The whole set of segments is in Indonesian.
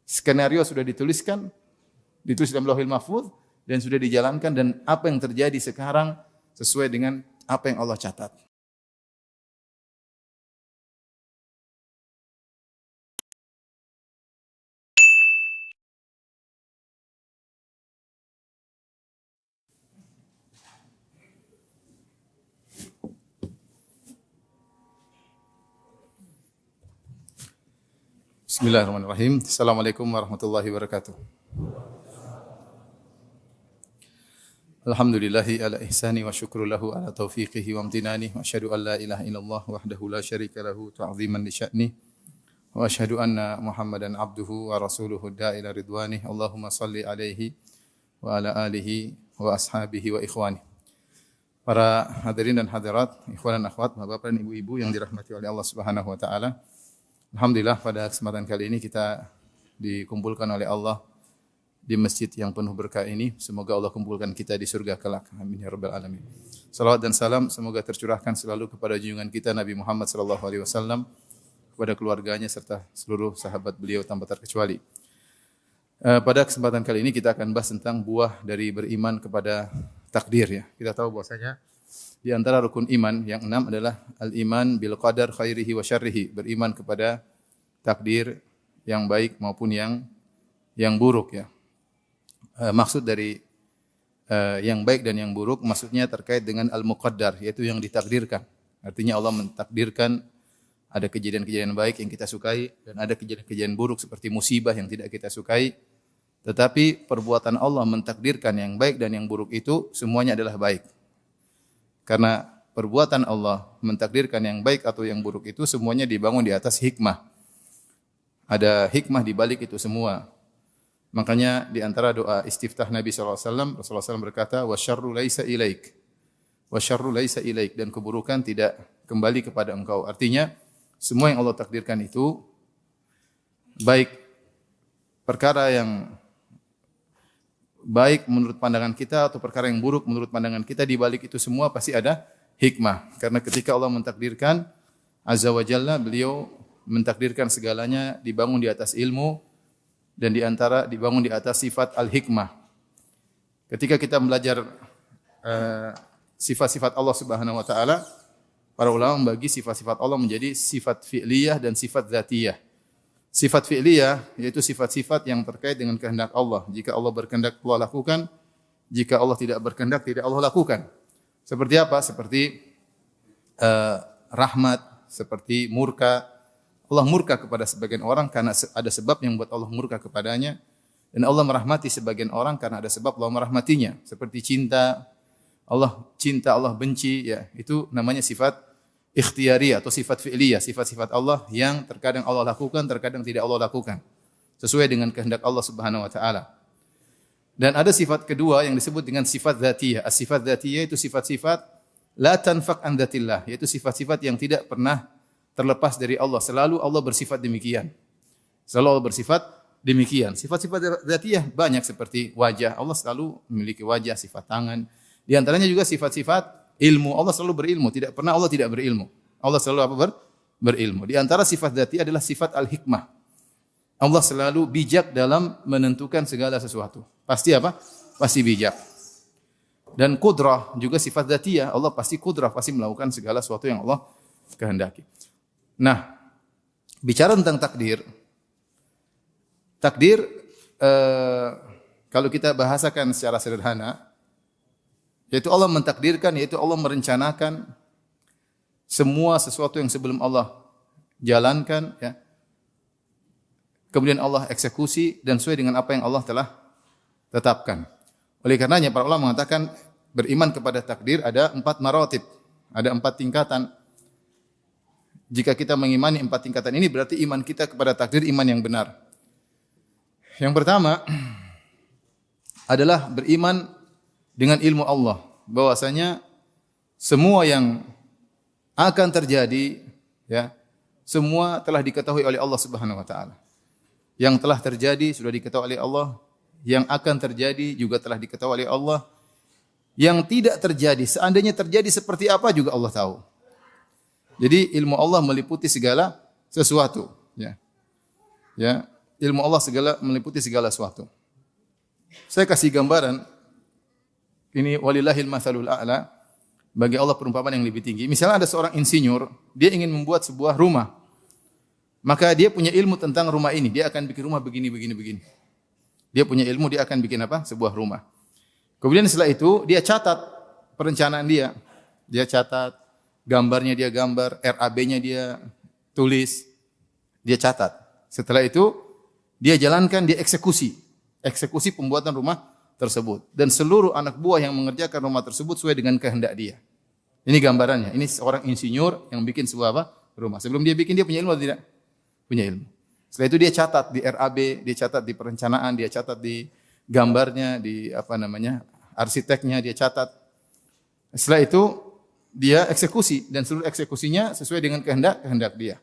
Skenario sudah ditulis dalam Lauhul Mahfuz dan sudah dijalankan, dan apa yang terjadi sekarang sesuai dengan apa yang Allah catat. Bismillahirrahmanirrahim. Assalamualaikum warahmatullahi wabarakatuh. Alhamdulillahi ala ihsani wa syukru lahu ala taufiqihi wa amtinani wa asyhadu an la ilaha illallah wahdahu la syarika lahu ta'ziman li sya'ni wa asyhadu anna Muhammadan abduhu wa rasuluhu da'ila ridwani. Allahumma salli alaihi wa ala alihi wa ashabihi wa ikhwani. Para hadirin dan hadirat, ikhwan dan akhwat, bapak dan ibu-ibu yang dirahmati oleh Allah Subhanahu wa taala. Alhamdulillah pada kesempatan kali ini kita dikumpulkan oleh Allah di masjid yang penuh berkah ini. Semoga Allah kumpulkan kita di surga kelak. Amin ya rabbal alamin. Salawat dan salam semoga tercurahkan selalu kepada junjungan kita Nabi Muhammad sallallahu alaihi wasallam, kepada keluarganya serta seluruh sahabat beliau tanpa terkecuali. Pada kesempatan kali ini kita akan bahas tentang buah dari beriman kepada takdir ya. Kita tahu bahwasanya di antara rukun iman yang 6 adalah al-iman bil qadar khairihi wa syarrihi, beriman kepada takdir yang baik maupun yang buruk ya. Maksud dari yang baik dan yang buruk maksudnya terkait dengan al-muqaddar, yaitu yang ditakdirkan. Artinya Allah mentakdirkan ada kejadian-kejadian baik yang kita sukai dan ada kejadian-kejadian buruk seperti musibah yang tidak kita sukai. Tetapi perbuatan Allah mentakdirkan yang baik dan yang buruk itu semuanya adalah baik. Karena perbuatan Allah mentakdirkan yang baik atau yang buruk itu semuanya dibangun di atas hikmah. Ada hikmah di balik itu semua. Makanya di antara doa istiftah Nabi SAW, Rasulullah SAW berkata, وَشَرُّ لَيْسَ إِلَيْكَ وَشَرُّ لَيْسَ إِلَيْكَ, dan keburukan tidak kembali kepada engkau. Artinya, semua yang Allah takdirkan itu, baik perkara yang baik menurut pandangan kita atau perkara yang buruk menurut pandangan kita, di balik itu semua pasti ada hikmah. Karena ketika Allah mentakdirkan Azza wa Jalla, beliau mentakdirkan segalanya dibangun di atas ilmu dan dibangun di atas sifat al-hikmah. Ketika kita belajar sifat-sifat Allah Subhanahu wa taala, para ulama membagi sifat-sifat Allah menjadi sifat fi'liyah dan sifat dzatiyah. Sifat fi'liyah yaitu sifat-sifat yang terkait dengan kehendak Allah. Jika Allah berkehendak, Allah lakukan. Jika Allah tidak berkehendak, tidak Allah lakukan. Seperti apa? Seperti rahmat, seperti murka. Allah murka kepada sebagian orang karena ada sebab yang buat Allah murka kepadanya. Dan Allah merahmati sebagian orang karena ada sebab Allah merahmatinya. Seperti cinta, Allah benci, ya, itu namanya sifat ikhtiyariyah atau sifat fi'liyah, sifat-sifat Allah yang terkadang Allah lakukan, terkadang tidak Allah lakukan, sesuai dengan kehendak Allah Subhanahu wa taala. Dan ada sifat kedua yang disebut dengan sifat dzatiyah. As-sifat dzatiyah itu sifat-sifat la tanfak an dzatillah, yaitu sifat-sifat yang tidak pernah terlepas dari Allah. Selalu Allah bersifat demikian. Selalu Allah bersifat demikian. Sifat-sifat dzatiyah banyak seperti wajah. Allah selalu memiliki wajah, sifat tangan. Di antaranya juga sifat-sifat ilmu. Allah selalu berilmu, tidak pernah Allah tidak berilmu. Allah selalu berilmu. Di antara sifat dzati adalah sifat al-hikmah. Allah selalu bijak dalam menentukan segala sesuatu. Pasti apa? Pasti bijak. Dan qudrah juga sifat dzatiyah. Allah pasti qudrah, pasti melakukan segala sesuatu yang Allah kehendaki. Nah, bicara tentang takdir. Takdir kalau kita bahasakan secara sederhana, yaitu Allah mentakdirkan, yaitu Allah merencanakan semua sesuatu yang sebelum Allah jalankan, ya. Kemudian Allah eksekusi dan sesuai dengan apa yang Allah telah tetapkan. Oleh karenanya para ulama mengatakan beriman kepada takdir ada 4 maratib, ada 4 tingkatan. Jika kita mengimani 4 tingkatan ini berarti iman kita kepada takdir iman yang benar. Yang pertama adalah beriman dengan ilmu Allah, bahwasanya semua yang akan terjadi, ya, semua telah diketahui oleh Allah Subhanahu wa taala. Yang telah terjadi sudah diketahui oleh Allah, yang akan terjadi juga telah diketahui oleh Allah. Yang tidak terjadi, seandainya terjadi seperti apa juga Allah tahu. Jadi ilmu Allah meliputi segala sesuatu, ya. Ya, ilmu Allah meliputi segala sesuatu. Saya kasih gambaran, ini walillahil matsalul a'la, bagi Allah perumpamaan yang lebih tinggi. Misalnya ada seorang insinyur, dia ingin membuat sebuah rumah. Maka dia punya ilmu tentang rumah ini, dia akan bikin rumah begini. Dia punya ilmu, dia akan bikin apa? Sebuah rumah. Kemudian setelah itu, dia catat perencanaan dia. Dia catat, gambarnya dia gambar, RAB-nya dia tulis, dia catat. Setelah itu, dia jalankan, dia eksekusi pembuatan rumah tersebut. Dan seluruh anak buah yang mengerjakan rumah tersebut sesuai dengan kehendak dia. Ini gambarannya. Ini seorang insinyur yang bikin sebuah apa? Rumah. Sebelum dia bikin, dia punya ilmu atau tidak? Punya ilmu. Setelah itu dia catat di RAB, dia catat di perencanaan, dia catat di gambarnya, di arsiteknya dia catat. Setelah itu dia eksekusi dan seluruh eksekusinya sesuai dengan kehendak dia.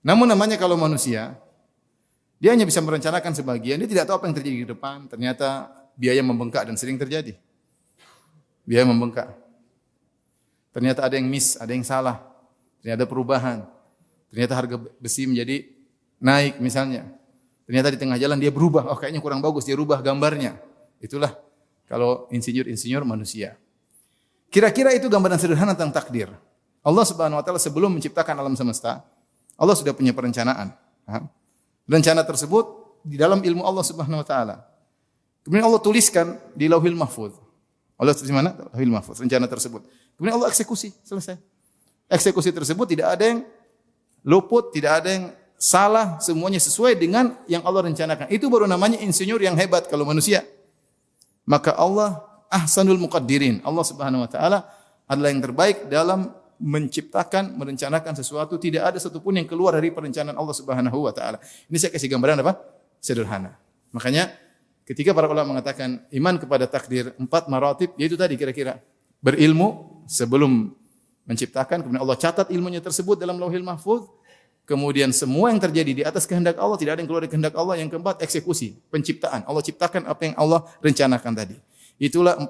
Namun namanya kalau manusia, dia hanya bisa merencanakan sebagian, dia tidak tahu apa yang terjadi di depan. Ternyata biaya membengkak dan sering terjadi. Biaya membengkak. Ternyata ada yang miss, ada yang salah. Ternyata ada perubahan. Ternyata harga besi menjadi naik misalnya. Ternyata di tengah jalan dia berubah. Oh kayaknya kurang bagus, dia rubah gambarnya. Itulah kalau insinyur manusia. Kira-kira itu gambaran sederhana tentang takdir. Allah Subhanahu wa taala sebelum menciptakan alam semesta, Allah sudah punya perencanaan. Rencana tersebut di dalam ilmu Allah Subhanahu wa taala. Kemudian Allah tuliskan di Lauhil Mahfuz. Allah tulis di mana? Lauhil Mahfuz, rencana tersebut. Kemudian Allah eksekusi, selesai. Eksekusi tersebut tidak ada yang luput, tidak ada yang salah, semuanya sesuai dengan yang Allah rencanakan. Itu baru namanya insinyur yang hebat kalau manusia. Maka Allah ahsanul muqaddirin. Allah Subhanahu wa taala adalah yang terbaik dalam menciptakan, merencanakan sesuatu, tidak ada satupun yang keluar dari perencanaan Allah Subhanahu wa taala. Ini saya kasih gambaran apa? Sederhana. Makanya ketika para ulama mengatakan iman kepada takdir 4 maratib, yaitu tadi kira-kira berilmu sebelum menciptakan, kemudian Allah catat ilmunya tersebut dalam Lauhil Mahfuz, kemudian semua yang terjadi di atas kehendak Allah, tidak ada yang keluar dari kehendak Allah. Yang keempat, eksekusi, penciptaan. Allah ciptakan apa yang Allah rencanakan tadi. Itulah 4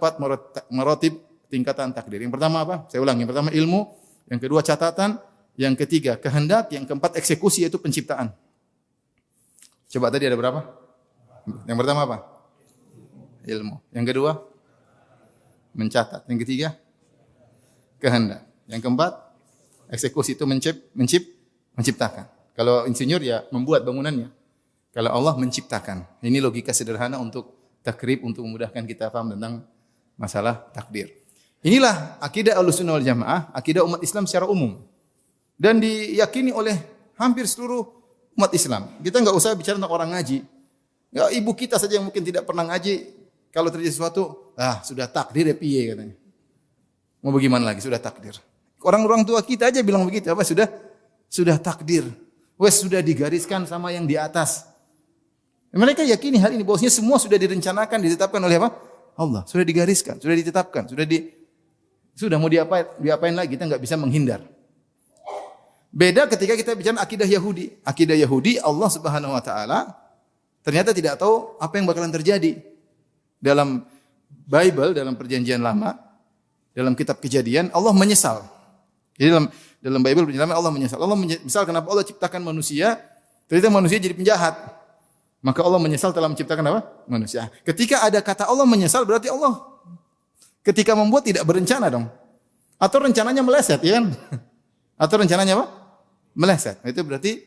maratib tingkatan takdir. Yang pertama apa? Saya ulangi. Yang pertama ilmu, yang kedua catatan, yang ketiga kehendak, yang keempat eksekusi yaitu penciptaan. Coba tadi ada berapa? Yang pertama apa? Ilmu. Yang kedua mencatat. Yang ketiga kehendak. Yang keempat eksekusi itu menciptakan. Kalau insinyur ya membuat bangunannya. Kalau Allah menciptakan. Ini logika sederhana untuk takrib, untuk memudahkan kita paham tentang masalah takdir. Inilah akidah Ahlussunnah wal Jamaah, akidah umat Islam secara umum. Dan diyakini oleh hampir seluruh umat Islam. Kita enggak usah bicara tentang orang ngaji. Ya, ibu kita saja yang mungkin tidak pernah ngaji, kalau terjadi sesuatu, sudah takdir ya piye katanya. Mau bagaimana lagi, sudah takdir. Orang-orang tua kita aja bilang begitu, apa sudah takdir. Wes sudah digariskan sama yang di atas. Mereka yakini hal ini, bahwasanya semua sudah direncanakan, ditetapkan oleh apa? Allah. Sudah digariskan, sudah ditetapkan, sudah mau diapain lagi, kita enggak bisa menghindar. Beda ketika kita bicara akidah Yahudi. Akidah Yahudi, Allah Subhanahu wa taala ternyata tidak tahu apa yang bakalan terjadi. Dalam Bible, dalam perjanjian lama, dalam kitab Kejadian, Allah menyesal. Jadi dalam Bible perjanjian lama Allah menyesal. Allah menyesal kenapa Allah ciptakan manusia, ternyata manusia jadi penjahat. Maka Allah menyesal telah menciptakan apa? Manusia. Ketika ada kata Allah menyesal, berarti Allah ketika membuat tidak berencana dong. Atau rencananya meleset, ya kan? Atau rencananya apa? Meleset. Itu berarti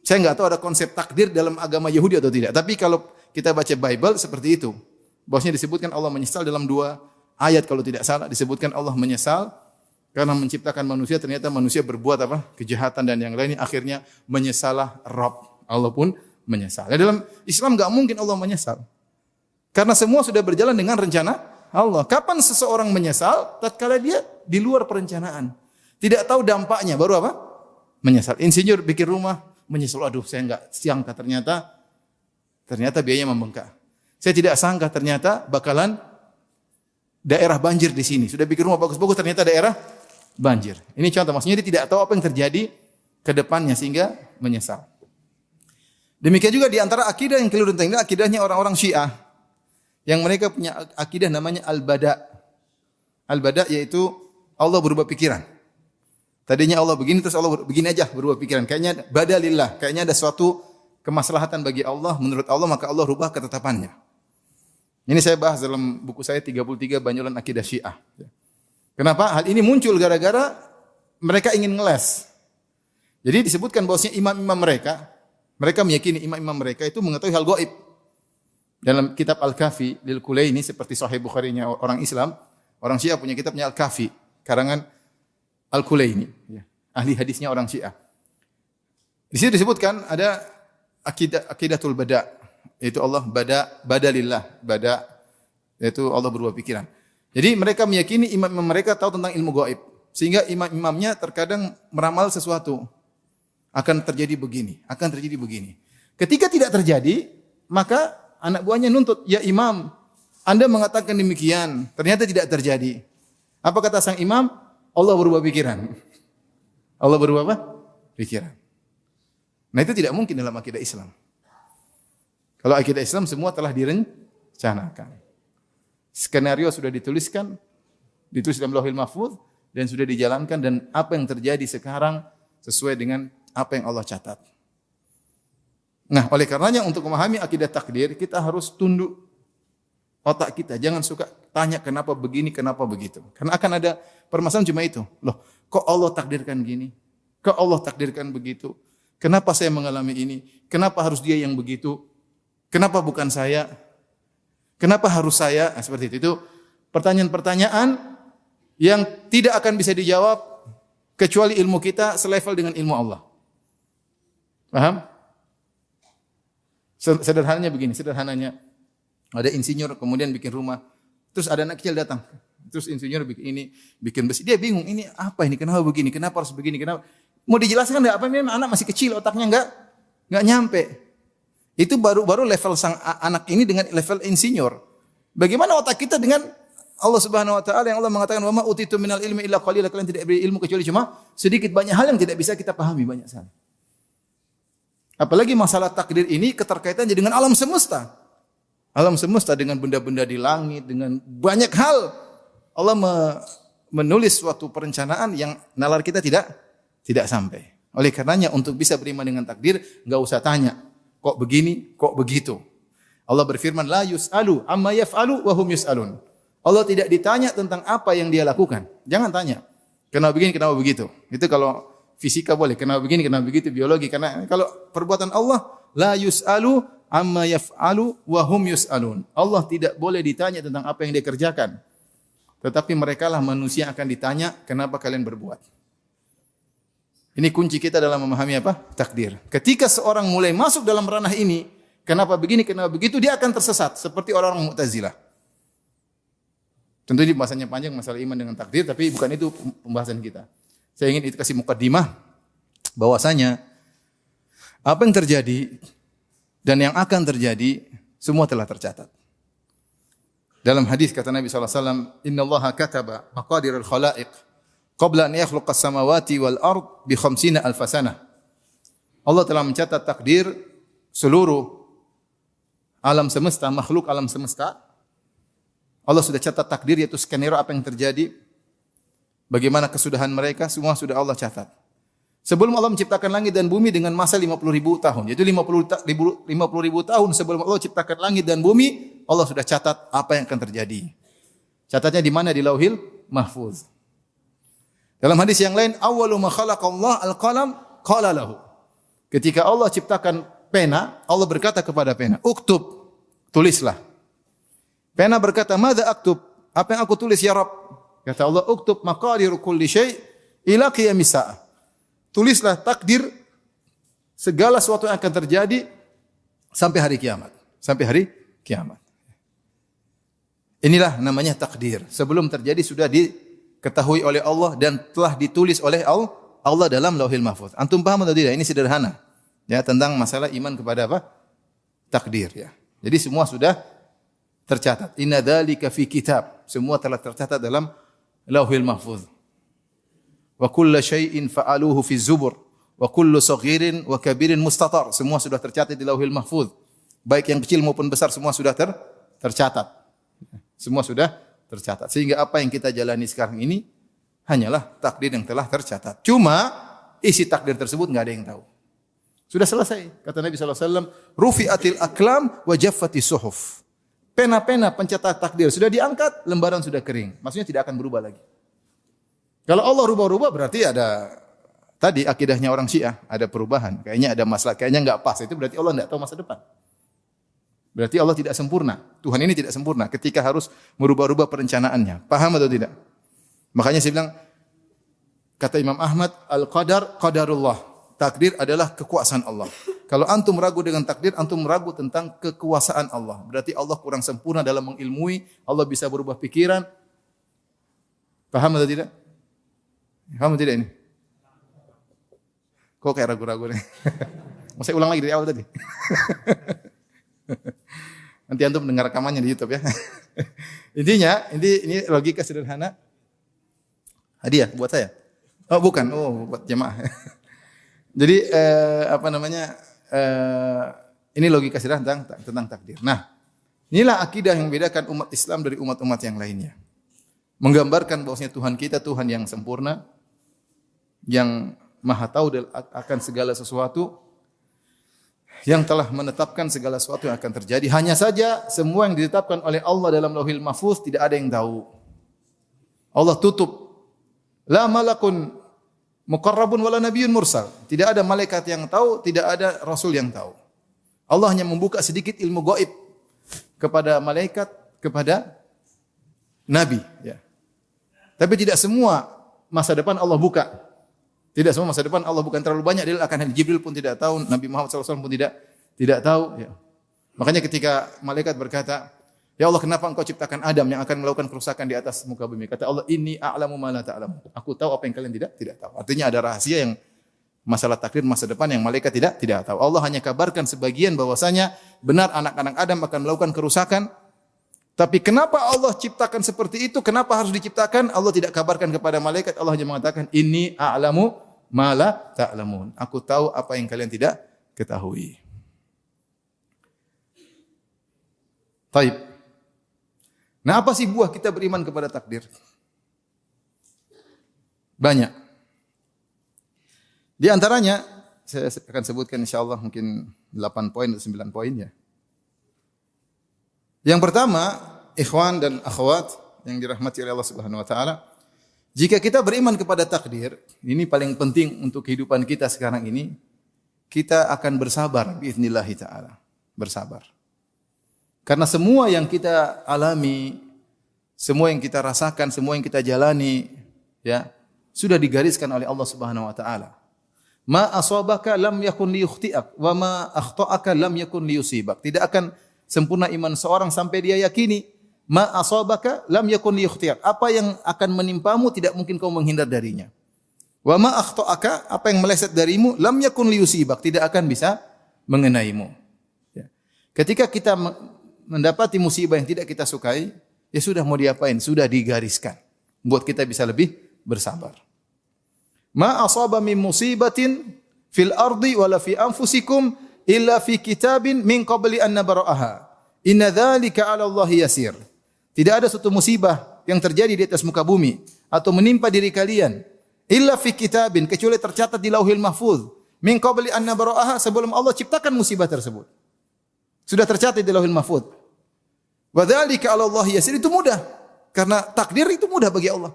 saya enggak tahu ada konsep takdir dalam agama Yahudi atau tidak. Tapi kalau kita baca Bible seperti itu. Bahwasanya disebutkan Allah menyesal dalam 2 ayat kalau tidak salah, disebutkan Allah menyesal karena menciptakan manusia, ternyata manusia berbuat apa? Kejahatan dan yang lainnya, akhirnya menyesalah Rabb. Allah pun menyesal. Dalam Islam enggak mungkin Allah menyesal. Karena semua sudah berjalan dengan rencana Allah. Kapan seseorang menyesal? Tatkala dia di luar perencanaan. Tidak tahu dampaknya, baru apa? Menyesal. Insinyur bikin rumah, menyesal. Aduh, saya enggak sangka ternyata biayanya membengkak. Saya tidak sangka ternyata bakalan daerah banjir di sini. Sudah bikin rumah bagus-bagus, ternyata daerah banjir. Ini contoh, maksudnya dia tidak tahu apa yang terjadi ke depannya sehingga menyesal. Demikian juga di antara akidah yang keliru tentang ini, akidahnya orang-orang Syiah. Yang mereka punya akidah namanya al-bada. Al-bada yaitu Allah berubah pikiran. Tadinya Allah begini, terus Allah begini aja berubah pikiran. Kayaknya badalillah, kayaknya ada suatu kemaslahatan bagi Allah, menurut Allah, maka Allah rubah ketetapannya. Ini saya bahas dalam buku saya 33 Banyolan Akidah Syiah. Kenapa? Hal ini muncul gara-gara mereka ingin ngeles. Jadi disebutkan bahwasanya imam-imam mereka meyakini imam-imam mereka itu mengetahui hal gaib. Dalam kitab Al-Kafi lil Kulaini seperti Sahih Bukhari-nya orang Islam, orang Syiah punya kitabnya Al-Kafi, karangan Al-Kulaini, ahli hadisnya orang Syiah. Di situ disebutkan ada akidatul bada, yaitu Allah badalillah, yaitu Allah berubah pikiran. Jadi mereka meyakini imam-imam mereka tahu tentang ilmu gaib, sehingga imam-imamnya terkadang meramal sesuatu. Akan terjadi begini, akan terjadi begini. Ketika tidak terjadi, maka anak buahnya nuntut, ya imam, Anda mengatakan demikian, ternyata tidak terjadi. Apa kata sang imam? Allah berubah pikiran. Allah berubah apa? Pikiran. Nah itu tidak mungkin dalam akidah Islam. Kalau akidah Islam semua telah direncanakan. Skenario sudah ditulis dalam Lauhul Mahfuz dan sudah dijalankan, dan apa yang terjadi sekarang sesuai dengan apa yang Allah catat. Nah, oleh karenanya untuk memahami akidah takdir, kita harus tunduk otak kita. Jangan suka tanya kenapa begini, kenapa begitu. Karena akan ada permasalahan cuma itu. Loh, kok Allah takdirkan gini? Kok Allah takdirkan begitu? Kenapa saya mengalami ini? Kenapa harus dia yang begitu? Kenapa bukan saya? Kenapa harus saya? Nah, seperti itu. Itu pertanyaan-pertanyaan yang tidak akan bisa dijawab kecuali ilmu kita selevel dengan ilmu Allah. Paham? Sederhananya begini, ada insinyur kemudian bikin rumah, terus ada anak kecil datang, terus insinyur bikin besi, dia bingung, ini apa ini, kenapa begini, kenapa harus begini, kenapa? Mau dijelaskan enggak? Apa ini anak masih kecil, otaknya enggak nyampe. Itu baru level sang anak ini dengan level insinyur. Bagaimana otak kita dengan Allah Subhanahu wa taala yang Allah mengatakan wa ma utitu minal ilmi illa qalila, kalian tidak beri ilmu kecuali cuma sedikit, banyak hal yang tidak bisa kita pahami, banyak sekali. Apalagi masalah takdir ini keterkaitannya dengan alam semesta. Alam semesta dengan benda-benda di langit, dengan banyak hal. Allah menulis suatu perencanaan yang nalar kita tidak sampai. Oleh karenanya untuk bisa beriman dengan takdir, enggak usah tanya, kok begini, kok begitu. Allah berfirman, la yus'alu amma yaf'alu wa hum yus'alun. Allah tidak ditanya tentang apa yang dia lakukan. Jangan tanya, kenapa begini, kenapa begitu. Itu kalau fisika boleh, kenapa begini, kenapa begitu, biologi. Karena kalau perbuatan Allah, la yus'alu amma yaf'alu wa hum yus'alun. Allah tidak boleh ditanya tentang apa yang dia kerjakan. Tetapi merekalah manusia yang akan ditanya, kenapa kalian berbuat. Ini kunci kita dalam memahami apa? Takdir. Ketika seorang mulai masuk dalam ranah ini, kenapa begini, kenapa begitu, dia akan tersesat. Seperti orang-orang Mu'tazilah. Tentu ini pembahasannya panjang, masalah iman dengan takdir, tapi bukan itu pembahasan kita. Saya ingin itu kasih mukaddimah bahwasanya apa yang terjadi dan yang akan terjadi semua telah tercatat. Dalam hadis kata Nabi sallallahu alaihi wasallam, "Innallaha kataba maqadirul khalaiq qabla an yakhluqas samawati wal ard bi 50 alf sanah." Allah telah mencatat takdir seluruh alam semesta, makhluk alam semesta. Allah sudah catat takdir, yaitu skenario apa yang terjadi. Bagaimana kesudahan mereka, semua sudah Allah catat. Sebelum Allah menciptakan langit dan bumi dengan masa 50.000 tahun. Yaitu 50.000 tahun sebelum Allah ciptakan langit dan bumi, Allah sudah catat apa yang akan terjadi. Catatnya di mana? Di Lauhil Mahfuz. Dalam hadis yang lain, awwalu ma khalaqallah al-qalam qala lahu. Ketika Allah ciptakan pena, Allah berkata kepada pena, "Uktub," tulislah. Pena berkata, "Madza aktub?" Apa yang aku tulis ya Rabb? Kata Allah, "Uktub maqadir kulli syai' ila qiyamis saah." Tulislah takdir segala sesuatu yang akan terjadi sampai hari kiamat. Sampai hari kiamat. Inilah namanya takdir. Sebelum terjadi sudah diketahui oleh Allah dan telah ditulis oleh Allah dalam Lauhil Mahfuz. Antum paham atau tidak? Ini sederhana. Ya, tentang masalah iman kepada apa? Takdir ya. Jadi semua sudah tercatat. Inna dzalika fi kitab. Semua telah tercatat dalam Lauhil Mahfuz. Wa kullu syai'in fa'aluhu fi zubur wa kullu saghirin wa kabirin mustatar. Semua sudah tercatat di Lauhil Mahfuz. Baik yang kecil maupun besar semua sudah tercatat. Semua sudah tercatat. Sehingga apa yang kita jalani sekarang ini hanyalah takdir yang telah tercatat. Cuma isi takdir tersebut enggak ada yang tahu. Sudah selesai. Kata Nabi SAW, rufi'atil aklam wa jaffatis suhuf. Pena-pena pencetak takdir sudah diangkat, lembaran sudah kering. Maksudnya tidak akan berubah lagi. Kalau Allah rubah-rubah berarti ada tadi akidahnya orang Syiah, ada perubahan. Kayaknya ada masalah, kayaknya enggak pas. Itu berarti Allah enggak tahu masa depan. Berarti Allah tidak sempurna. Tuhan ini tidak sempurna ketika harus merubah-rubah perencanaannya. Paham atau tidak? Makanya saya bilang, kata Imam Ahmad, al-qadar qadarullah. Takdir adalah kekuasaan Allah. Kalau antum ragu dengan takdir, antum ragu tentang kekuasaan Allah. Berarti Allah kurang sempurna dalam mengilmui, Allah bisa berubah pikiran. Paham atau tidak? Paham atau tidak ini? Kok kayak ragu-ragu nih? Mau saya ulang lagi dari awal tadi? Nanti antum dengar rekamannya di YouTube ya. Intinya, ini logika sederhana. Hadiah buat saya? Oh bukan, buat jemaah. Jadi ini logika sederhana tentang takdir. Nah, inilah akidah yang membedakan umat Islam dari umat-umat yang lainnya. Menggambarkan bahwasanya Tuhan kita Tuhan yang sempurna, yang Maha tahu akan segala sesuatu, yang telah menetapkan segala sesuatu yang akan terjadi. Hanya saja semua yang ditetapkan oleh Allah dalam Lauhil Mahfuz tidak ada yang tahu. Allah tutup. La malakun muqarrabun wala nabiyyun mursal. Tidak ada malaikat yang tahu, tidak ada rasul yang tahu. Allah hanya membuka sedikit ilmu gaib kepada malaikat, kepada nabi, ya. Tapi tidak semua masa depan Allah buka. Tidak semua masa depan Allah bukan terlalu banyak dalil akan hal. Jibril pun tidak tahu, Nabi Muhammad SAW pun tidak tahu, ya. Makanya ketika malaikat berkata, "Ya Allah, kenapa Engkau ciptakan Adam yang akan melakukan kerusakan di atas muka bumi?" Kata Allah, "Inni a'lamu ma la ta'lamu." Aku tahu apa yang kalian tidak tahu. Artinya ada rahasia yang masalah takdir masa depan yang malaikat tidak tahu. Allah hanya kabarkan sebagian bahwasanya benar anak-anak Adam akan melakukan kerusakan. Tapi kenapa Allah ciptakan seperti itu? Kenapa harus diciptakan? Allah tidak kabarkan kepada malaikat. Allah hanya mengatakan, "Inni a'lamu ma la ta'lamun." Aku tahu apa yang kalian tidak ketahui. Baik. Nah, apa sih buah kita beriman kepada takdir? Banyak. Di antaranya, saya akan sebutkan insyaAllah mungkin 8 poin atau 9 poin ya. Yang pertama, ikhwan dan akhwat yang dirahmati oleh Allah Subhanahu wa taala, jika kita beriman kepada takdir, ini paling penting untuk kehidupan kita sekarang ini, kita akan bersabar biiznillah taala. Bersabar. Karena semua yang kita alami, semua yang kita rasakan, semua yang kita jalani, ya, sudah digariskan oleh Allah Subhanahu wa taala. Ma asabaka lam yakun liyukhti'ak wa ma akhta'aka lam yakun liyusibak. Tidak akan sempurna iman seorang sampai dia yakini ma asabaka lam yakun liyukhti'ak. Apa yang akan menimpamu tidak mungkin kau menghindar darinya. Wa ma akhta'aka, apa yang meleset darimu lam yakun liyusibak, tidak akan bisa mengenaimu. Ya. Ketika kita mendapati musibah yang tidak kita sukai, ya sudah mau diapain? Sudah digariskan. Buat kita bisa lebih bersabar. Ma asaba min musibatin fil ardi wala fi anfusikum illa fi kitabin min qabli an nabra'aha. Inna dzalika 'ala Allahi yasir. Tidak ada suatu musibah yang terjadi di atas muka bumi atau menimpa diri kalian illa fi kitabin, kecuali tercatat di Lauhil Mahfuz, min qabli an nabra'aha, sebelum Allah ciptakan musibah tersebut. Sudah tercatat di Lauhil Mahfuz. Wa dzalika 'ala Allahi yasir, itu mudah. Karena takdir itu mudah bagi Allah.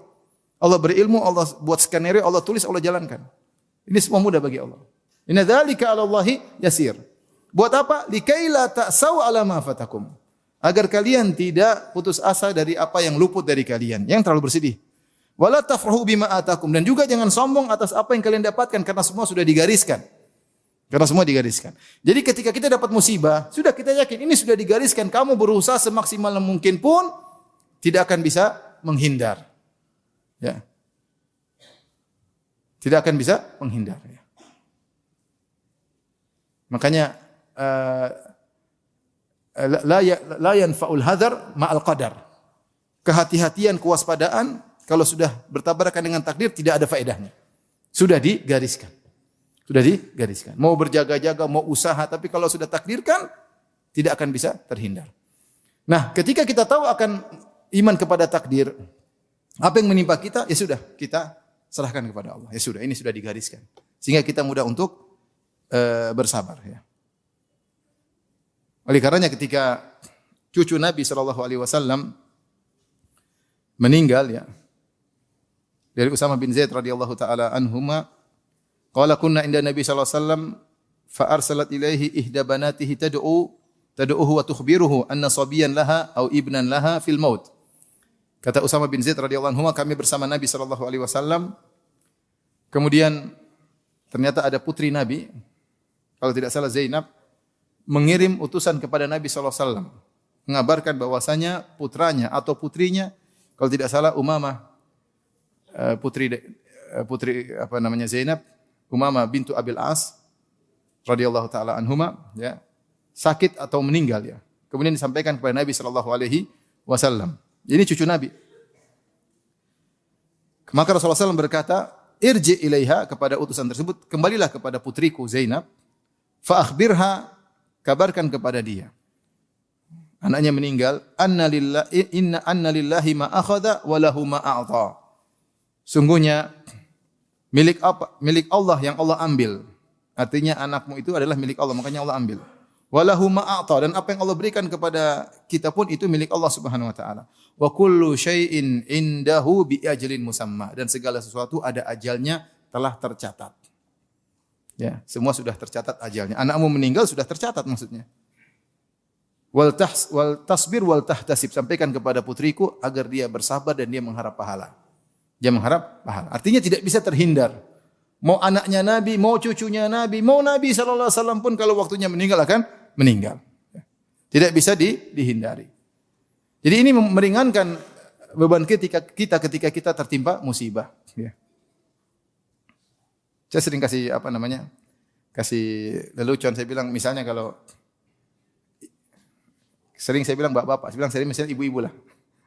Allah berilmu, Allah buat skenario, Allah tulis, Allah jalankan. Ini semua mudah bagi Allah. Inna dzalika 'ala Allahi yasir. Buat apa? Likaila ta'sau 'ala ma fatakum. Agar kalian tidak putus asa dari apa yang luput dari kalian, yang terlalu bersedih. Wala tafrahu bima atakum, dan juga jangan sombong atas apa yang kalian dapatkan karena semua sudah digariskan. Karena semua digariskan. Jadi ketika kita dapat musibah, sudah kita yakin ini sudah digariskan. Kamu berusaha semaksimal mungkin pun tidak akan bisa menghindar. Ya. Tidak akan bisa menghindar. Ya. Makanya la yanfa'ul hadar ma'al qadar. Kehati-hatian, kewaspadaan kalau sudah bertabrakan dengan takdir tidak ada faedahnya. Sudah digariskan. Sudah digariskan. Mau berjaga-jaga, mau usaha, tapi kalau sudah takdirkan, tidak akan bisa terhindar. Nah, ketika kita tahu akan iman kepada takdir, apa yang menimpa kita, ya sudah, kita serahkan kepada Allah. Ya sudah, ini sudah digariskan. Sehingga kita mudah untuk bersabar ya. Oleh karenanya ketika cucu Nabi sallallahu alaihi wasallam meninggal ya, dari Usamah bin Zaid radhiyallahu taala anhuma, qala kunna inda Nabi sallallahu alaihi wasallam fa arsalat ilaihi ihda banatihi tad'uhu wa tukhbiruhu anna sabiyan laha aw ibnan laha fil maut. Kata Usamah bin Zaid radhiyallahu anhuma, kami bersama Nabi sallallahu alaihi wasallam, kemudian ternyata ada putri Nabi, kalau tidak salah Zainab, mengirim utusan kepada Nabi sallallahu alaihi wasallam mengabarkan bahwasanya putranya atau putrinya, kalau tidak salah Umamah, putri apa namanya Zainab, Umamah bintu Abil As radhiyallahu taala anhuma ya, sakit atau meninggal ya. Kemudian disampaikan kepada Nabi sallallahu alaihi wasallam. Ini cucu Nabi. Maka Rasulullah SAW berkata, irji ilaiha, kepada utusan tersebut, kembalilah kepada putriku Zainab, fa akhbirha, kabarkan kepada dia. Anaknya meninggal, anna lillahi ma akhadha wa lahu ma a'ta. Sungguhnya milik Allah yang Allah ambil. Artinya anakmu itu adalah milik Allah, makanya Allah ambil. Wa lahu ma a'ta, dan apa yang Allah berikan kepada kita pun itu milik Allah Subhanahu wa taala. Wa kullu syai'in indahu bi ajalin musamma, dan segala sesuatu ada ajalnya, telah tercatat. Ya, semua sudah tercatat ajalnya. Anakmu meninggal sudah tercatat maksudnya. Wal tasbir wal tahtasib, sampaikan kepada putriku agar dia bersabar dan dia mengharap pahala. Dia mengharap pahala. Artinya tidak bisa terhindar. Mau anaknya Nabi, mau cucunya Nabi, mau Nabi sallallahu alaihi wasallam pun kalau waktunya meninggal akan meninggal. Tidak bisa dihindari. Jadi ini meringankan beban ketika kita tertimpa musibah. Ya. Saya sering kasih lelucon, saya bilang misalnya kalau sering saya bilang bapak-bapak, saya bilang sering misalnya ibu-ibu lah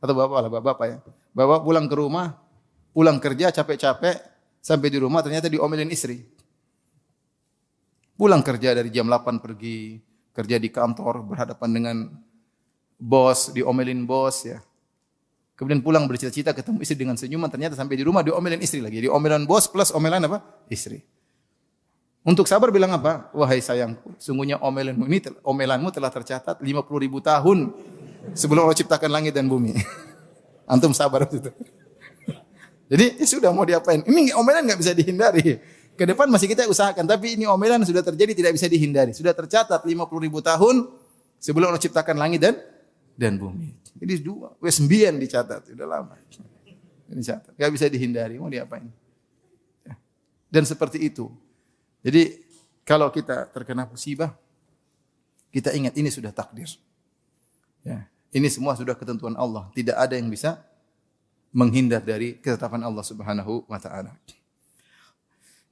atau bapak-bapak ya. Bapak pulang ke rumah, pulang kerja capek-capek, sampai di rumah ternyata diomelin istri. Pulang kerja dari jam 8 pergi, kerja di kantor berhadapan dengan bos, diomelin bos ya. Kemudian pulang bercita-cita ketemu istri dengan senyuman, ternyata sampai di rumah diomelin istri lagi. Diomelin bos plus omelan apa? Istri. Untuk sabar bilang apa? Wahai sayangku, sungguhnya omelanmu telah tercatat 50.000 tahun sebelum Allah ciptakan langit dan bumi. Antum sabar itu. Jadi sudah mau diapain? Ini omelan enggak bisa dihindari. Ke depan masih kita usahakan, tapi ini omelan sudah terjadi, tidak bisa dihindari. Sudah tercatat 50.000 tahun sebelum Allah ciptakan langit dan bumi. Jadi 9 dicatat, sudah lama. Ini catat, enggak bisa dihindari, mau diapain? Dan seperti itu. Jadi kalau kita terkena musibah, kita ingat ini sudah takdir. Ya, ini semua sudah ketentuan Allah. Tidak ada yang bisa menghindar dari ketetapan Allah Subhanahu wa taala.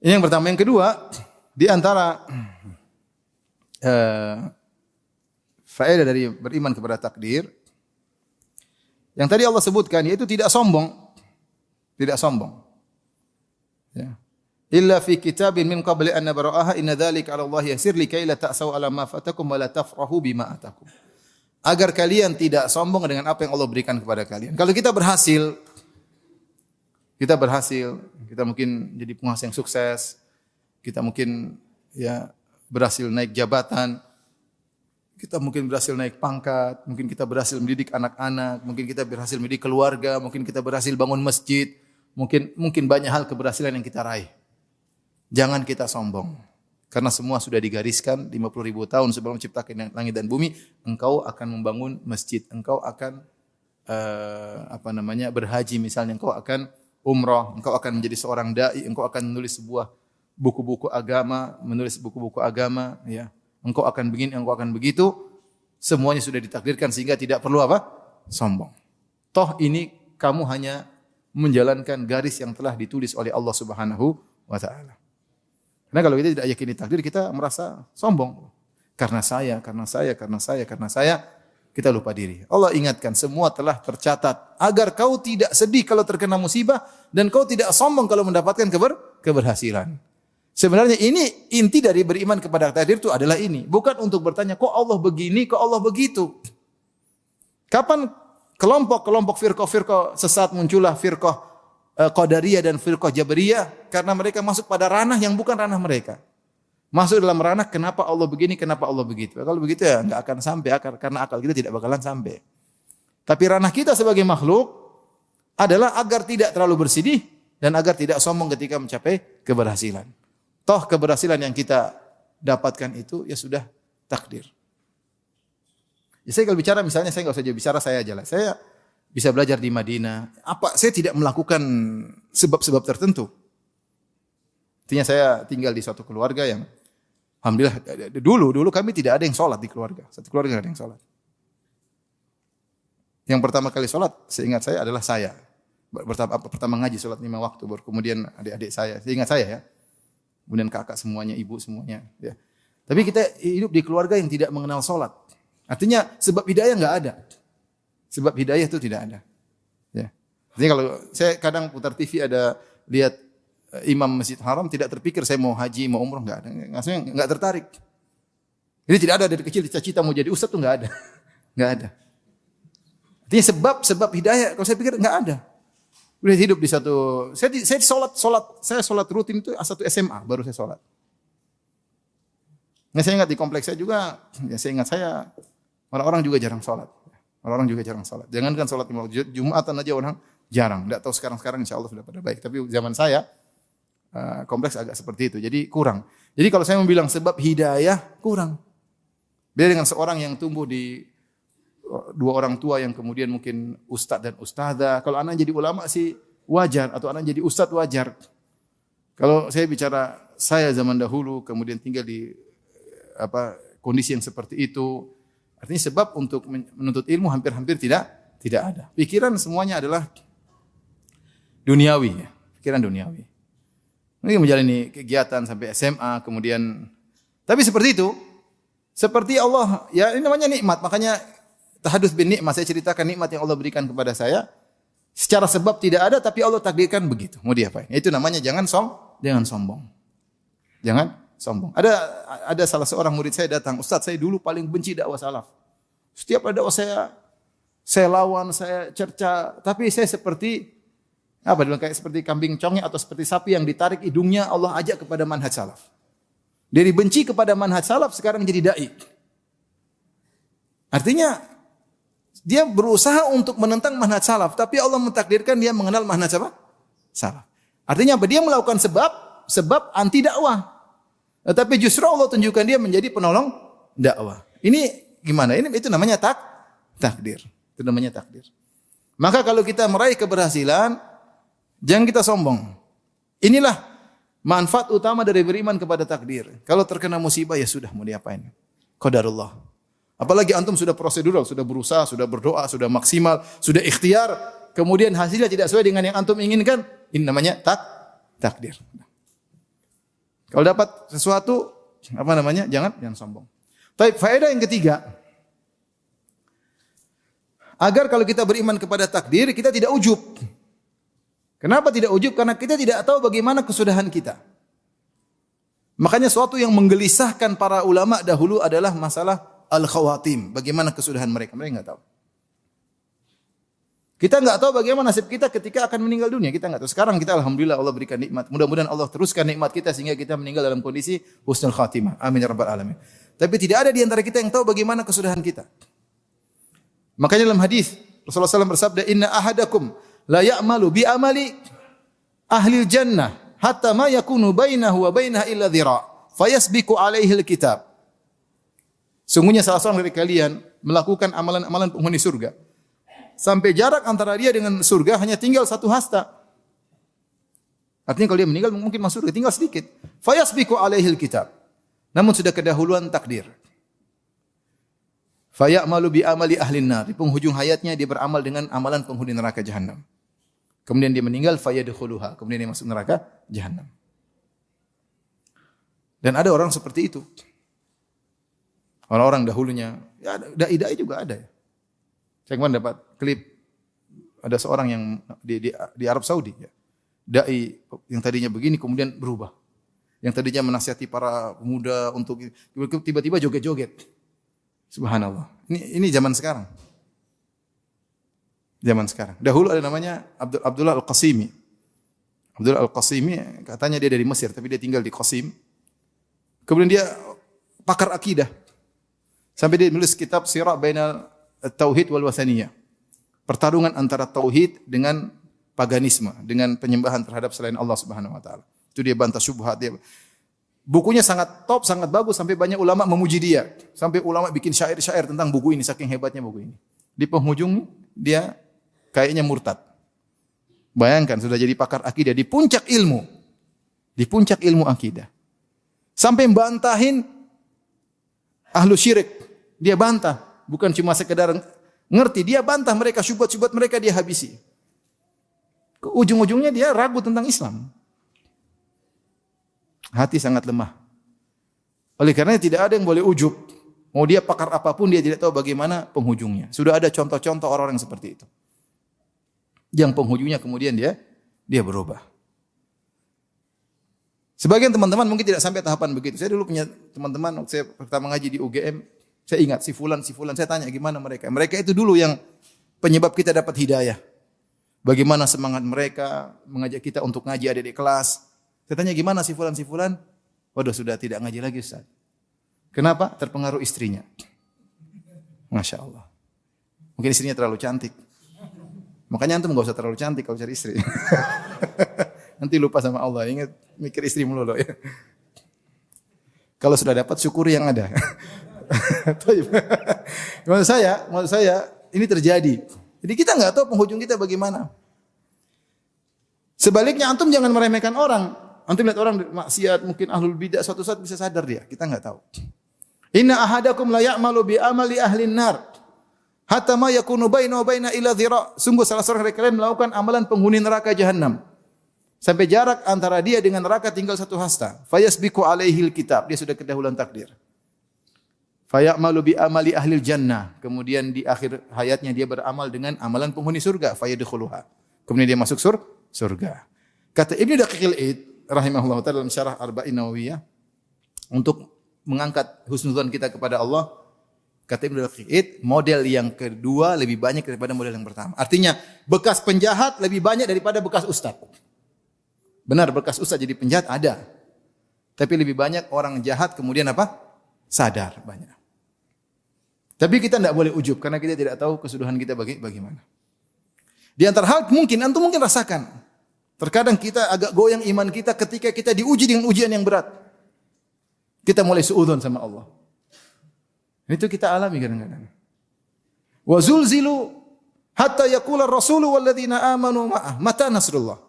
Ini yang pertama. Yang kedua, di antara faedah dari beriman kepada takdir yang tadi Allah sebutkan, yaitu tidak sombong. Tidak sombong. Ya. Illa fi kitabin min qabli an nabra'aha inna dzalika 'ala Allah yasir likai la ta'sau 'ala ma fatakum wa la tafrahu bima atakum. Agar kalian tidak sombong dengan apa yang Allah berikan kepada kalian. Kalau kita berhasil, kita mungkin jadi penguasa yang sukses, kita mungkin ya berhasil naik jabatan, kita mungkin berhasil naik pangkat, mungkin kita berhasil mendidik anak-anak, mungkin kita berhasil mendidik keluarga, mungkin kita berhasil bangun masjid, mungkin banyak hal keberhasilan yang kita raih. Jangan kita sombong. Karena semua sudah digariskan 50.000 tahun sebelum menciptakan langit dan bumi, engkau akan membangun masjid, engkau akan berhaji misalnya, engkau akan umrah, engkau akan menjadi seorang dai, engkau akan menulis sebuah buku-buku agama, ya. Engkau akan begini, engkau akan begitu. Semuanya sudah ditakdirkan sehingga tidak perlu sombong. Toh ini kamu hanya menjalankan garis yang telah ditulis oleh Allah Subhanahu wa taala. Karena kalau kita tidak yakini takdir, kita merasa sombong. Karena saya, kita lupa diri. Allah ingatkan, semua telah tercatat agar kau tidak sedih kalau terkena musibah dan kau tidak sombong kalau mendapatkan keberhasilan. Sebenarnya ini inti dari beriman kepada takdir itu adalah ini. Bukan untuk bertanya, kok Allah begini, kok Allah begitu. Kapan kelompok-kelompok firqah sesat muncullah, firqah Qadariyah dan firqah Jabariyah? Karena mereka masuk pada ranah yang bukan ranah mereka. Masuk dalam ranah kenapa Allah begini, kenapa Allah begitu. Kalau begitu ya nggak akan sampai karena akal kita tidak bakalan sampai. Tapi ranah kita sebagai makhluk adalah agar tidak terlalu bersedih dan agar tidak sombong ketika mencapai keberhasilan. Toh keberhasilan yang kita dapatkan itu ya sudah takdir. Ya, saya kalau bicara misalnya saya nggak usah bicara saya aja lah. Saya bisa belajar di Madinah. Saya tidak melakukan sebab-sebab tertentu. Artinya saya tinggal di suatu keluarga yang alhamdulillah dulu kami tidak ada yang sholat di keluarga. Satu keluarga tidak ada yang sholat. Yang pertama kali sholat seingat saya adalah saya. Pertama ngaji sholat 5 waktu, baru kemudian adik-adik saya. Seingat saya ya. Kemudian kakak semuanya, ibu semuanya. Ya. Tapi kita hidup di keluarga yang tidak mengenal sholat. Artinya sebab hidayah nggak ada. Sebab hidayah itu tidak ada. Ya. Jadi kalau saya kadang putar TV ada lihat imam Masjid Haram tidak terpikir saya mau haji, mau umroh, nggak ada. Maksudnya nggak tertarik. Jadi tidak ada dari kecil cita-cita mau jadi ustaz tuh nggak ada. Nggak ada. Artinya sebab hidayah kalau saya pikir nggak ada. Udah hidup di satu, saya sholat rutin itu satu SMA baru saya sholat. Nah, saya ingat di kompleks saya juga, ya saya ingat saya orang-orang juga jarang sholat. Orang-orang juga jarang sholat. Jangankan sholat Jumatan aja orang jarang. Tidak tahu sekarang insya Allah sudah pada baik. Tapi zaman saya kompleks agak seperti itu. Jadi kurang. Jadi kalau saya mau bilang sebab hidayah kurang. Beda dengan seorang yang tumbuh di dua orang tua yang kemudian mungkin ustadz dan ustadzah. Kalau anak jadi ulama sih wajar, atau anak jadi ustadz wajar. Kalau saya bicara saya zaman dahulu kemudian tinggal di kondisi yang seperti itu, artinya sebab untuk menuntut ilmu hampir-hampir tidak ada. Pikiran semuanya adalah duniawi, ya. Pikiran duniawi. Ini menjalani kegiatan sampai SMA, kemudian tapi seperti itu, seperti Allah, ya ini namanya nikmat. Makanya tahadduts bin nikmat, saya ceritakan nikmat yang Allah berikan kepada saya. Secara sebab tidak ada, tapi Allah takdirkan begitu. Mau diapain? Itu namanya jangan sombong. Jangan sombong. Ada salah seorang murid saya datang, Ustaz, saya dulu paling benci dakwah salaf. Setiap ada dakwah saya lawan, saya cerca, tapi saya seperti kayak seperti kambing conge atau seperti sapi yang ditarik hidungnya, Allah ajak kepada manhaj salaf. Dari benci kepada manhaj salaf sekarang jadi dai. Artinya dia berusaha untuk menentang manhaj salaf, tapi Allah mentakdirkan dia mengenal manhaj apa? Salaf. Artinya apa? Dia melakukan sebab anti dakwah. Tetapi justru Allah tunjukkan dia menjadi penolong dakwah. Ini gimana? Itu namanya takdir. Itu namanya takdir. Maka kalau kita meraih keberhasilan, jangan kita sombong. Inilah manfaat utama dari beriman kepada takdir. Kalau terkena musibah ya sudah, mau diapain? Qadarullah. Apalagi antum sudah prosedural, sudah berusaha, sudah berdoa, sudah maksimal, sudah ikhtiar, kemudian hasilnya tidak sesuai dengan yang antum inginkan, ini namanya takdir. Kalau dapat sesuatu, jangan sombong. Baik, faedah yang ketiga, agar kalau kita beriman kepada takdir, kita tidak ujub. Kenapa tidak ujub? Karena kita tidak tahu bagaimana kesudahan kita. Makanya suatu yang menggelisahkan para ulama dahulu adalah masalah al-khawatim. Bagaimana kesudahan mereka? Mereka enggak tahu. Kita enggak tahu bagaimana nasib kita ketika akan meninggal dunia. Kita enggak tahu. Sekarang kita alhamdulillah Allah berikan nikmat. Mudah-mudahan Allah teruskan nikmat kita sehingga kita meninggal dalam kondisi husnul khatimah. Amin ya rabbal alamin. Tapi tidak ada di antara kita yang tahu bagaimana kesudahan kita. Makanya dalam hadis Rasulullah SAW bersabda, "Inna ahadakum la ya'malu bi amali ahli jannah hatta ma yakunu bainahu wa bainaha illa dhira' fayasbiqu alaihi al-kitab." Sungguhnya salah seorang dari kalian melakukan amalan-amalan penghuni surga sampai jarak antara dia dengan surga hanya tinggal 1 hasta. Artinya kalau dia meninggal mungkin masuk surga tinggal sedikit. Fayasbiqu alaihil kitab. Namun sudah kedahuluan takdir. Fayamalu bi amali ahlin nar. Di penghujung hayatnya dia beramal dengan amalan penghuni neraka jahanam. Kemudian dia meninggal fayadkhuluha. Kemudian dia masuk neraka jahanam. Dan ada orang seperti itu. Orang-orang dahulunya, ya dai-dai juga ada. Saya kemarin dapat klip ada seorang yang di Arab Saudi, ya. Dai yang tadinya begini kemudian berubah. Yang tadinya menasihati para pemuda untuk tiba-tiba joget-joget. Subhanallah. Ini zaman sekarang. Zaman sekarang. Dahulu ada namanya Abdullah Al-Qasimi. Abdullah Al-Qasimi katanya dia dari Mesir tapi dia tinggal di Qasim. Kemudian dia pakar akidah. Sampai dia menulis kitab Sira' Bainal Tauhid wal Wathaniyah. Pertarungan antara tauhid dengan paganisme, dengan penyembahan terhadap selain Allah Subhanahu wa taala. Itu dia bantah syubhat dia. Bukunya sangat top, sangat bagus sampai banyak ulama memuji dia. Sampai ulama bikin syair-syair tentang buku ini saking hebatnya buku ini. Di penghujung dia kayaknya murtad. Bayangkan sudah jadi pakar akidah di puncak ilmu. Di puncak ilmu akidah. Sampai bantahin ahlu syirik. Dia bantah, bukan cuma sekedar ngerti, dia bantah mereka, syubhat-syubhat mereka dia habisi. Ujung-ujungnya dia ragu tentang Islam. Hati sangat lemah. Oleh karena tidak ada yang boleh ujub. Mau dia pakar apapun dia tidak tahu bagaimana penghujungnya. Sudah ada contoh-contoh orang-orang seperti itu. Yang penghujungnya kemudian dia berubah. Sebagian teman-teman mungkin tidak sampai tahapan begitu. Saya dulu punya teman-teman waktu saya pertama ngaji di UGM, saya ingat si fulan, saya tanya gimana mereka. Mereka itu dulu yang penyebab kita dapat hidayah. Bagaimana semangat mereka mengajak kita untuk ngaji adik-adik kelas. Saya tanya gimana si fulan? Waduh sudah tidak ngaji lagi Ustaz. Kenapa? Terpengaruh istrinya. Masya Allah. Mungkin istrinya terlalu cantik. Makanya antum gak usah terlalu cantik kalau cari istri. Nanti lupa sama Allah. Ingat mikir istri melulu ya. Kalau sudah dapat syukuri yang ada. Maksud saya ini terjadi. Jadi kita nggak tahu penghujung kita bagaimana. Sebaliknya antum jangan meremehkan orang. Antum lihat orang maksiat, mungkin ahlul bidah, suatu saat bisa sadar dia. Kita nggak tahu. Inna ahadakum la ya'malu bi amali ahlin nar hatta ma yakunu bainahu wa baina ila dhira. Sungguh salah seorang dari kalian melakukan amalan penghuni neraka jahanam. Sampai jarak antara dia dengan neraka tinggal 1 hasta. Fayasbiqu alaihil kitab. Dia sudah kedahuluan takdir. Fayamalu bi amali ahlil jannah. Kemudian di akhir hayatnya dia beramal dengan amalan penghuni surga. Fayadkhuluha. Kemudian dia masuk surga. Kata Ibnu Daqiqil Id rahimahullah taala dalam syarah Arba'in Nawawiyah untuk mengangkat husnudzon kita kepada Allah. Kata Ibnu Daqiqil Id, model yang kedua lebih banyak daripada model yang pertama. Artinya bekas penjahat lebih banyak daripada bekas ustaz. Benar bekas ustaz jadi penjahat ada. Tapi lebih banyak orang jahat kemudian apa? Sadar banyak. Tapi kita tidak boleh ujub karena kita tidak tahu kesudahan kita bagaimana. Di antara hal antum mungkin rasakan. Terkadang kita agak goyang iman kita ketika kita diuji dengan ujian yang berat. Kita mulai suudzon sama Allah. Itu kita alami kadang-kadang. Wa zulzilu hatta yaqula ar-rasulu walladzina amanu ma'ah mata nasrullah.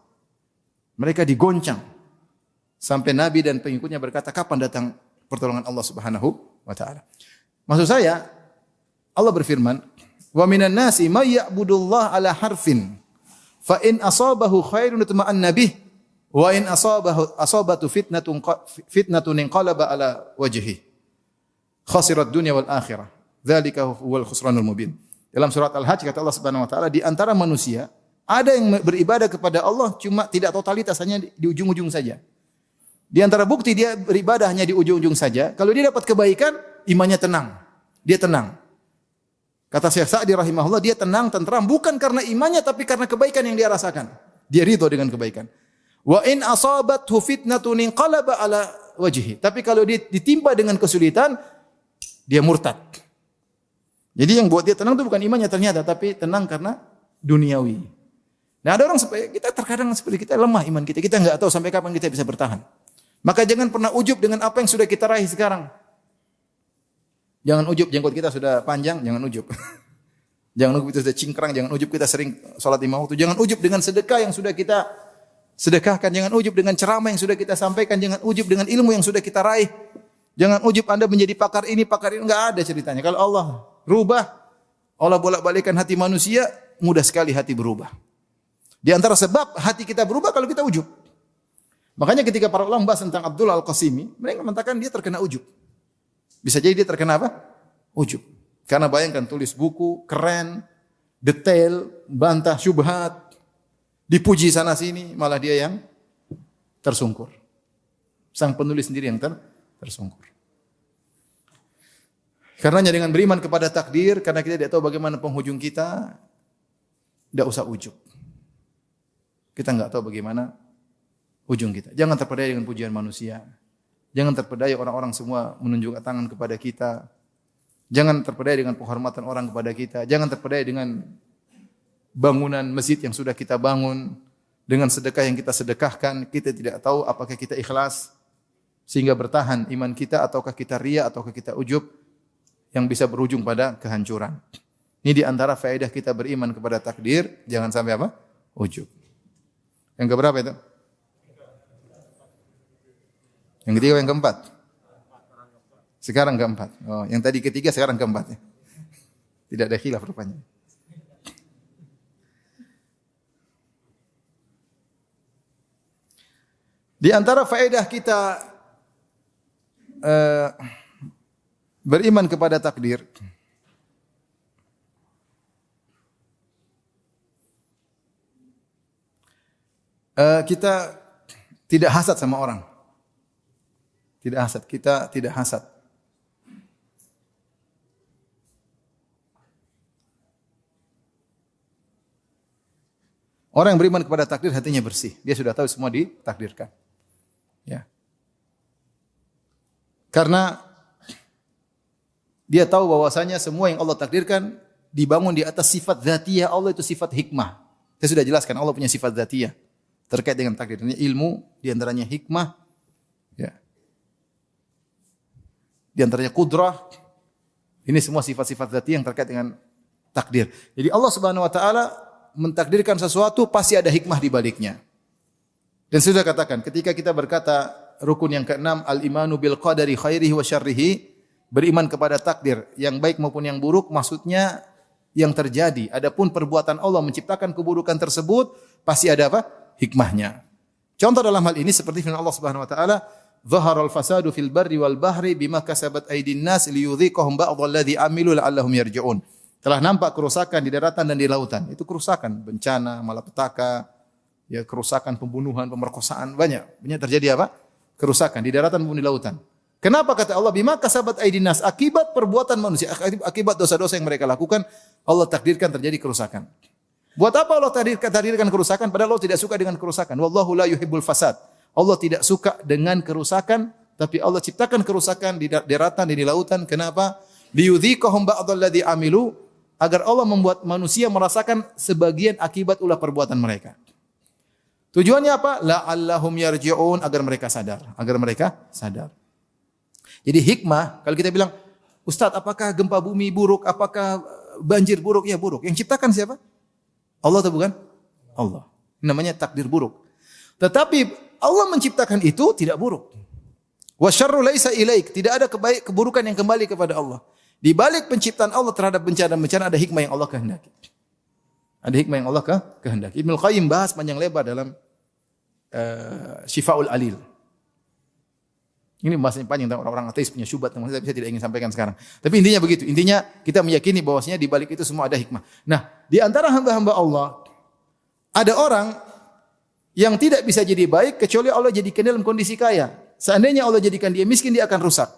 Mereka digoncang sampai Nabi dan pengikutnya berkata, kapan datang pertolongan Allah Subhanahu wa taala? Maksud saya, Allah berfirman, "Wa minan nasi may ya'budullah ala harfin, fa in asabahu khairun itma'anna bih, wa in asabatu fitnatun inqalaba ala wajhihi. Khasirat dunya wal akhirah. Dzalika huwal khusranul mubin." Dalam surat Al-Hajj kata Allah Subhanahu wa taala, di antara manusia ada yang beribadah kepada Allah cuma tidak totalitas, hanya di ujung-ujung saja. Di antara bukti dia beribadah hanya di ujung-ujung saja. Kalau dia dapat kebaikan, imannya tenang. Dia tenang. Kata Syekh Sa'di rahimahullah, dia tenang, tentram bukan karena imannya tapi karena kebaikan yang dia rasakan. Dia ridho dengan kebaikan. Wa in asabathu fitnatun inqalaba ala wajhi. Tapi kalau dia ditimpa dengan kesulitan, dia murtad. Jadi yang buat dia tenang itu bukan imannya ternyata, tapi tenang karena duniawi. Nah, ada orang kita terkadang seperti kita lemah iman kita. Kita enggak tahu sampai kapan kita bisa bertahan. Maka jangan pernah ujub dengan apa yang sudah kita raih sekarang. Jangan ujub, jenggot kita sudah panjang, jangan ujub. Jangan ujub kita sudah cingkrang, jangan ujub kita sering salat 5 waktu. Jangan ujub dengan sedekah yang sudah kita sedekahkan, jangan ujub dengan ceramah yang sudah kita sampaikan, jangan ujub dengan ilmu yang sudah kita raih. Jangan ujub Anda menjadi pakar ini, enggak ada ceritanya. Kalau Allah rubah, Allah bolak-balikkan hati manusia, mudah sekali hati berubah. Di antara sebab hati kita berubah kalau kita ujub. Makanya ketika para ulama bahas tentang Abdullah Al-Qasimi, mereka mengatakan dia terkena ujub. Bisa jadi dia terkena apa? Ujub. Karena bayangkan tulis buku, keren, detail, bantah syubhat, dipuji sana sini, malah dia yang tersungkur. Sang penulis sendiri yang tersungkur. Karenanya dengan beriman kepada takdir, karena kita tidak tahu bagaimana penghujung kita, tidak usah ujub. Kita enggak tahu bagaimana ujung kita. Jangan terpedaya dengan pujian manusia. Jangan terpedaya orang-orang semua menunjukkan tangan kepada kita. Jangan terpedaya dengan penghormatan orang kepada kita. Jangan terpedaya dengan bangunan masjid yang sudah kita bangun. Dengan sedekah yang kita sedekahkan. Kita tidak tahu apakah kita ikhlas sehingga bertahan iman kita, ataukah kita riya, ataukah kita ujub yang bisa berujung pada kehancuran. Ini di antara faedah kita beriman kepada takdir. Jangan sampai apa? Ujub. Yang keberapa itu? Yang ketiga, yang keempat? Sekarang keempat. Oh, yang tadi ketiga, sekarang keempat. Ya. Tidak ada khilaf rupanya. Di antara faedah kita beriman kepada takdir, kita tidak hasad sama orang. Tidak hasad, kita tidak hasad. Orang yang beriman kepada takdir hatinya bersih. Dia sudah tahu semua ditakdirkan. Ya. Karena dia tahu bahwasanya semua yang Allah takdirkan dibangun di atas sifat dzatiyah Allah, itu sifat hikmah. Saya sudah jelaskan Allah punya sifat dzatiyah terkait dengan takdir. Ini ilmu, di antaranya hikmah, ya. Di antaranya kudrah. Ini semua sifat-sifat dzatiyah yang terkait dengan takdir. Jadi Allah Subhanahu wa taala mentakdirkan sesuatu pasti ada hikmah di baliknya. Dan sudah katakan, ketika kita berkata rukun yang keenam, al-imanu bil qadari khairihi wa syarrihi, beriman kepada takdir yang baik maupun yang buruk, maksudnya yang terjadi. Adapun perbuatan Allah menciptakan keburukan tersebut, pasti ada apa? Hikmahnya. Contoh dalam hal ini seperti firman Allah Subhanahu wa taala, "Dhaharal fasadu fil barri wal bahri bima kasabat aydin nas liyudhiqahum ba'dalladzi amilu la'allahum yarji'un." Telah nampak kerusakan di daratan dan di lautan. Itu kerusakan, bencana, malapetaka, ya kerusakan, pembunuhan, pemerkosaan, banyak terjadi apa? Kerusakan di daratan maupun di lautan. Kenapa kata Allah bima kasabat aydin nas? Akibat perbuatan manusia, akibat dosa-dosa yang mereka lakukan, Allah takdirkan terjadi kerusakan. Buat apa Allah takdirkan kerusakan padahal Allah tidak suka dengan kerusakan? Wallahu la yuhibbul fasad. Allah tidak suka dengan kerusakan, tapi Allah ciptakan kerusakan di daratan dan di lautan. Kenapa? Liyudhiqahum ba'dalladzi amilu, agar Allah membuat manusia merasakan sebagian akibat ulah perbuatan mereka. Tujuannya apa? La'allahum yarji'un, agar mereka sadar. Jadi hikmah, kalau kita bilang, Ustaz, apakah gempa bumi buruk? Apakah banjir buruk? Ya buruk. Yang ciptakan siapa? Allah atau bukan? Allah. Ini namanya takdir buruk. Tetapi Allah menciptakan itu tidak buruk. Wa syarru laisa ilaik, tidak ada keburukan yang kembali kepada Allah. Di balik penciptaan Allah terhadap bencana-bencana ada hikmah yang Allah kehendaki. Ada hikmah yang Allah kehendaki. Ibnu Qayyim bahas panjang lebar dalam Syifaul Alil. Ini bahasanya panjang tentang orang-orang ateis punya syubhat yang saya tidak ingin sampaikan sekarang. Tapi intinya begitu. Intinya kita meyakini bahwasanya di balik itu semua ada hikmah. Nah, di antara hamba-hamba Allah ada orang yang tidak bisa jadi baik kecuali Allah jadikan dalam kondisi kaya. Seandainya Allah jadikan dia miskin, dia akan rusak.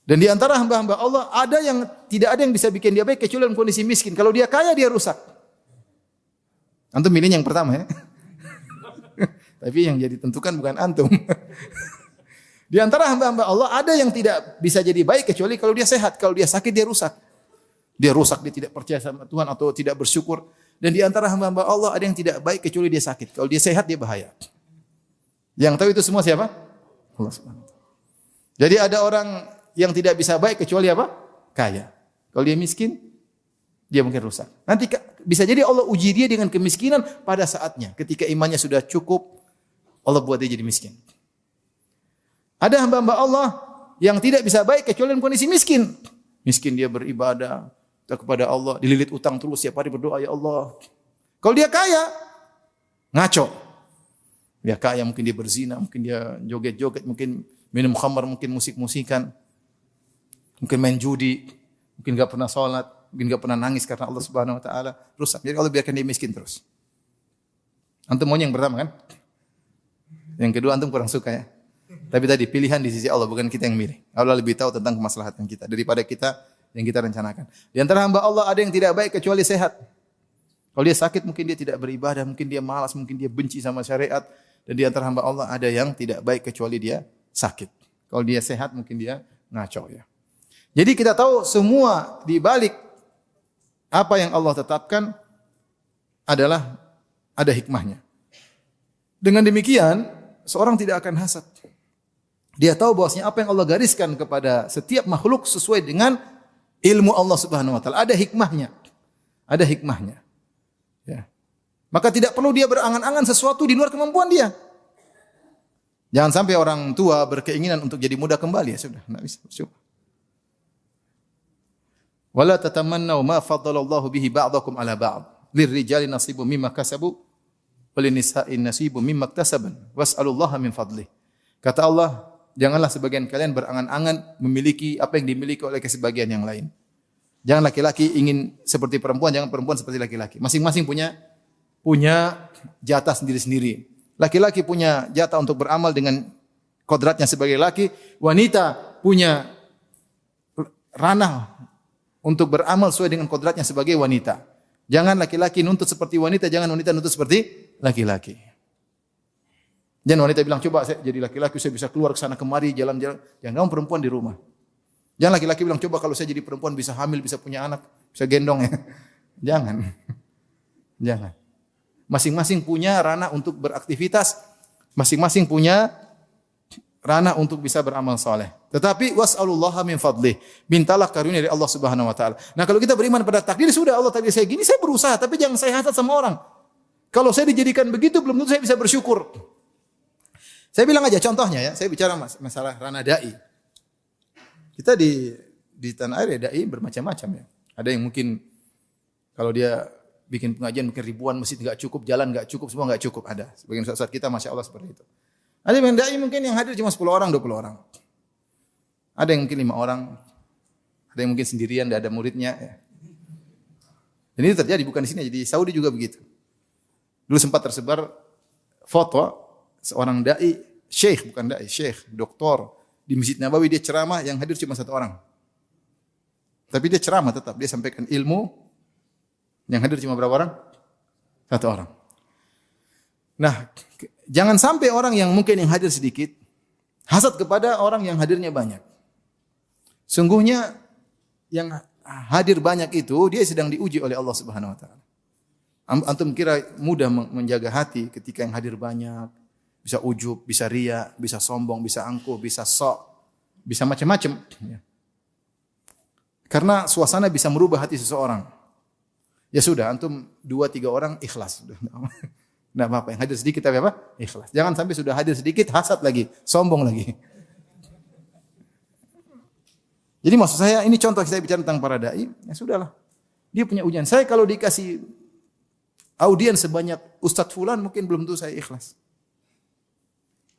Dan di antara hamba-hamba Allah ada yang tidak ada yang bisa bikin dia baik kecuali dalam kondisi miskin. Kalau dia kaya, dia rusak. Antum milih yang pertama ya. Tapi yang jadi tentukan bukan antum. Di antara hamba-hamba Allah ada yang tidak bisa jadi baik kecuali kalau dia sehat. Kalau dia sakit, dia rusak. Dia rusak, dia tidak percaya sama Tuhan atau tidak bersyukur. Dan di antara hamba-hamba Allah ada yang tidak baik kecuali dia sakit. Kalau dia sehat, dia bahaya. Yang tahu itu semua siapa? Allah Subhanahu wa taala. Jadi ada orang yang tidak bisa baik kecuali apa? Kaya. Kalau dia miskin, dia mungkin rusak. Nanti bisa jadi Allah uji dia dengan kemiskinan pada saatnya. Ketika imannya sudah cukup, Allah buat dia jadi miskin. Ada hamba-hamba Allah yang tidak bisa baik kecuali dalam kondisi miskin. Miskin dia beribadah kepada Allah, dililit utang terus, setiap hari berdoa, ya Allah. Kalau dia kaya, ngaco. Dia kaya, mungkin dia berzina, mungkin dia joget-joget, mungkin minum khamar, mungkin musik-musikan. Mungkin main judi, mungkin enggak pernah salat, mungkin enggak pernah nangis karena Allah Subhanahu wa taala, rusak. Jadi Allah biarkan dia miskin terus. Antum maunya yang pertama kan? Yang kedua antum kurang suka ya. Tapi tadi pilihan di sisi Allah, bukan kita yang milih. Allah lebih tahu tentang kemaslahatan kita daripada kita yang kita rencanakan. Di antara hamba Allah ada yang tidak baik kecuali sehat. Kalau dia sakit mungkin dia tidak beribadah, mungkin dia malas, mungkin dia benci sama syariat, Dan di antara hamba Allah ada yang tidak baik kecuali dia sakit. Kalau dia sehat mungkin dia ngaco ya. Jadi kita tahu semua di balik apa yang Allah tetapkan adalah ada hikmahnya. Dengan demikian, seorang tidak akan hasad. Dia tahu bahwasanya apa yang Allah gariskan kepada setiap makhluk sesuai dengan ilmu Allah Subhanahu wa taala. Ada hikmahnya. Ada hikmahnya. Ya. Maka tidak perlu dia berangan-angan sesuatu di luar kemampuan dia. Jangan sampai orang tua berkeinginan untuk jadi muda kembali, ya sudah, enggak bisa. Coba. Wala tatamannau ma faddalallahu bihi ba'dakum ala ba'd. Lirrijali nasibun mimma kasabu walinisa'in nasibun mimma iktasaban. Was'alullaha min fadlih. Kata Allah, janganlah sebagian kalian berangan-angan memiliki apa yang dimiliki oleh sebagian yang lain. Jangan laki-laki ingin seperti perempuan, jangan perempuan seperti laki-laki. Masing-masing punya jatah sendiri-sendiri. Laki-laki punya jatah untuk beramal dengan kodratnya sebagai laki, wanita punya ranah untuk beramal sesuai dengan kodratnya sebagai wanita. Jangan laki-laki nuntut seperti wanita, jangan wanita nuntut seperti laki-laki. Jangan wanita bilang, coba saya jadi laki-laki, saya bisa keluar ke sana kemari, jalan-jalan. Jangan, kamu perempuan di rumah. Jangan laki-laki bilang, coba kalau saya jadi perempuan bisa hamil, bisa punya anak, bisa gendong ya. Jangan. Jangan. Masing-masing punya ranah untuk beraktivitas, masing-masing punya ranah untuk bisa beramal saleh. Tetapi was'alullaha min fadlih. Mintalah karunia dari Allah Subhanahu wa taala. Nah, kalau kita beriman pada takdir, sudah Allah takdir saya gini, saya berusaha, tapi jangan saya hasad sama orang. Kalau saya dijadikan begitu, belum tentu saya bisa bersyukur. Saya bilang aja contohnya ya, saya bicara masalah ranah dai. Kita di tanah air ya, dai bermacam-macam ya. Ada yang mungkin kalau dia bikin pengajian mungkin ribuan, masjid enggak cukup, jalan enggak cukup, semua enggak cukup, ada. Sebagian saat kita Masya Allah seperti itu. Ada yang dai mungkin yang hadir cuma 10 orang, 20 orang. Ada yang mungkin 5 orang. Ada yang mungkin sendirian, tidak ada muridnya ya. Dan ini terjadi bukan di sini, di Saudi juga begitu. Dulu sempat tersebar foto seorang dai, syekh bukan dai, syekh, doktor di Masjid Nabawi, dia ceramah yang hadir cuma 1 orang. Tapi dia ceramah tetap, dia sampaikan ilmu, yang hadir cuma berapa orang? 1 orang. Nah, jangan sampai orang yang mungkin yang hadir sedikit hasad kepada orang yang hadirnya banyak. Sungguhnya yang hadir banyak itu dia sedang diuji oleh Allah Subhanahu wa taala. Antum kira mudah menjaga hati ketika yang hadir banyak, bisa ujub, bisa riya, bisa sombong, bisa angkuh, bisa sok, bisa macam-macam. Karena suasana bisa merubah hati seseorang. Ya sudah, antum 2-3 orang ikhlas. Tidak apa-apa, yang hadir sedikit tapi apa? Ikhlas. Jangan sampai sudah hadir sedikit, hasad lagi, sombong lagi. Jadi maksud saya, ini contoh saya bicara tentang para da'i, ya sudahlah. Dia punya ujian. Saya kalau dikasih audiens sebanyak Ustadz Fulan, mungkin belum tentu saya ikhlas.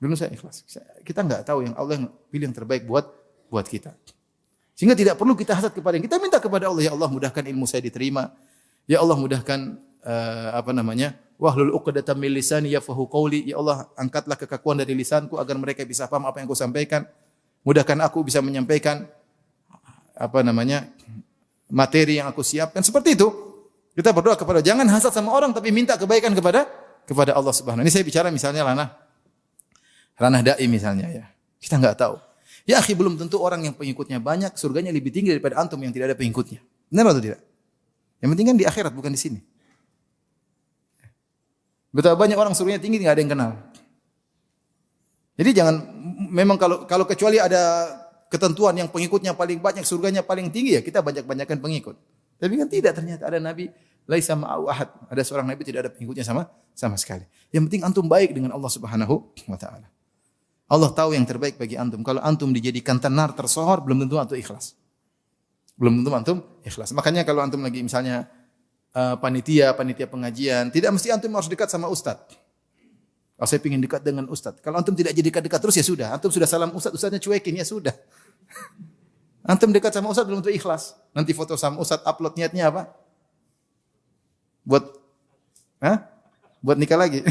Belum saya ikhlas. Kita enggak tahu yang Allah yang pilih yang terbaik buat kita. Sehingga tidak perlu kita hasad kepada yang kita minta kepada Allah, ya Allah mudahkan ilmu saya diterima. Ya Allah mudahkan wahlul 'uqdatam min lisani yafqahu qawli. Ya Allah angkatlah kekakuan dari lisanku agar mereka bisa paham apa yang aku sampaikan. Mudahkan aku bisa menyampaikan materi yang aku siapkan. Seperti itu. Kita berdoa kepada jangan hasad sama orang tapi minta kebaikan kepada Allah Subhanahu. Ini saya bicara misalnya ranah dai misalnya ya. Kita enggak tahu. Ya akhi, belum tentu orang yang pengikutnya banyak surganya lebih tinggi daripada antum yang tidak ada pengikutnya. Benar atau tidak? Yang penting kan di akhirat bukan di sini. Betapa banyak orang surganya tinggi enggak ada yang kenal. Jadi jangan memang kalau kecuali ada ketentuan yang pengikutnya paling banyak surganya paling tinggi ya kita banyak-banyakan pengikut. Tapi kan tidak, ternyata ada nabi laisa ma'ahu ahad. Ada seorang nabi tidak ada pengikutnya sama sekali. Yang penting antum baik dengan Allah Subhanahu wa taala. Allah tahu yang terbaik bagi antum. Kalau antum dijadikan tenar tersohor, belum tentu antum ikhlas. Belum tentu antum ikhlas. Makanya kalau antum lagi misalnya panitia pengajian, tidak mesti antum harus dekat sama ustaz. Kalau saya ingin dekat dengan ustaz. Kalau antum tidak jadi dekat terus ya sudah. Antum sudah salam ustaznya cuekin ya sudah. Antum dekat sama ustaz belum tentu ikhlas. Nanti foto sama ustaz upload niatnya apa? Buat nikah lagi.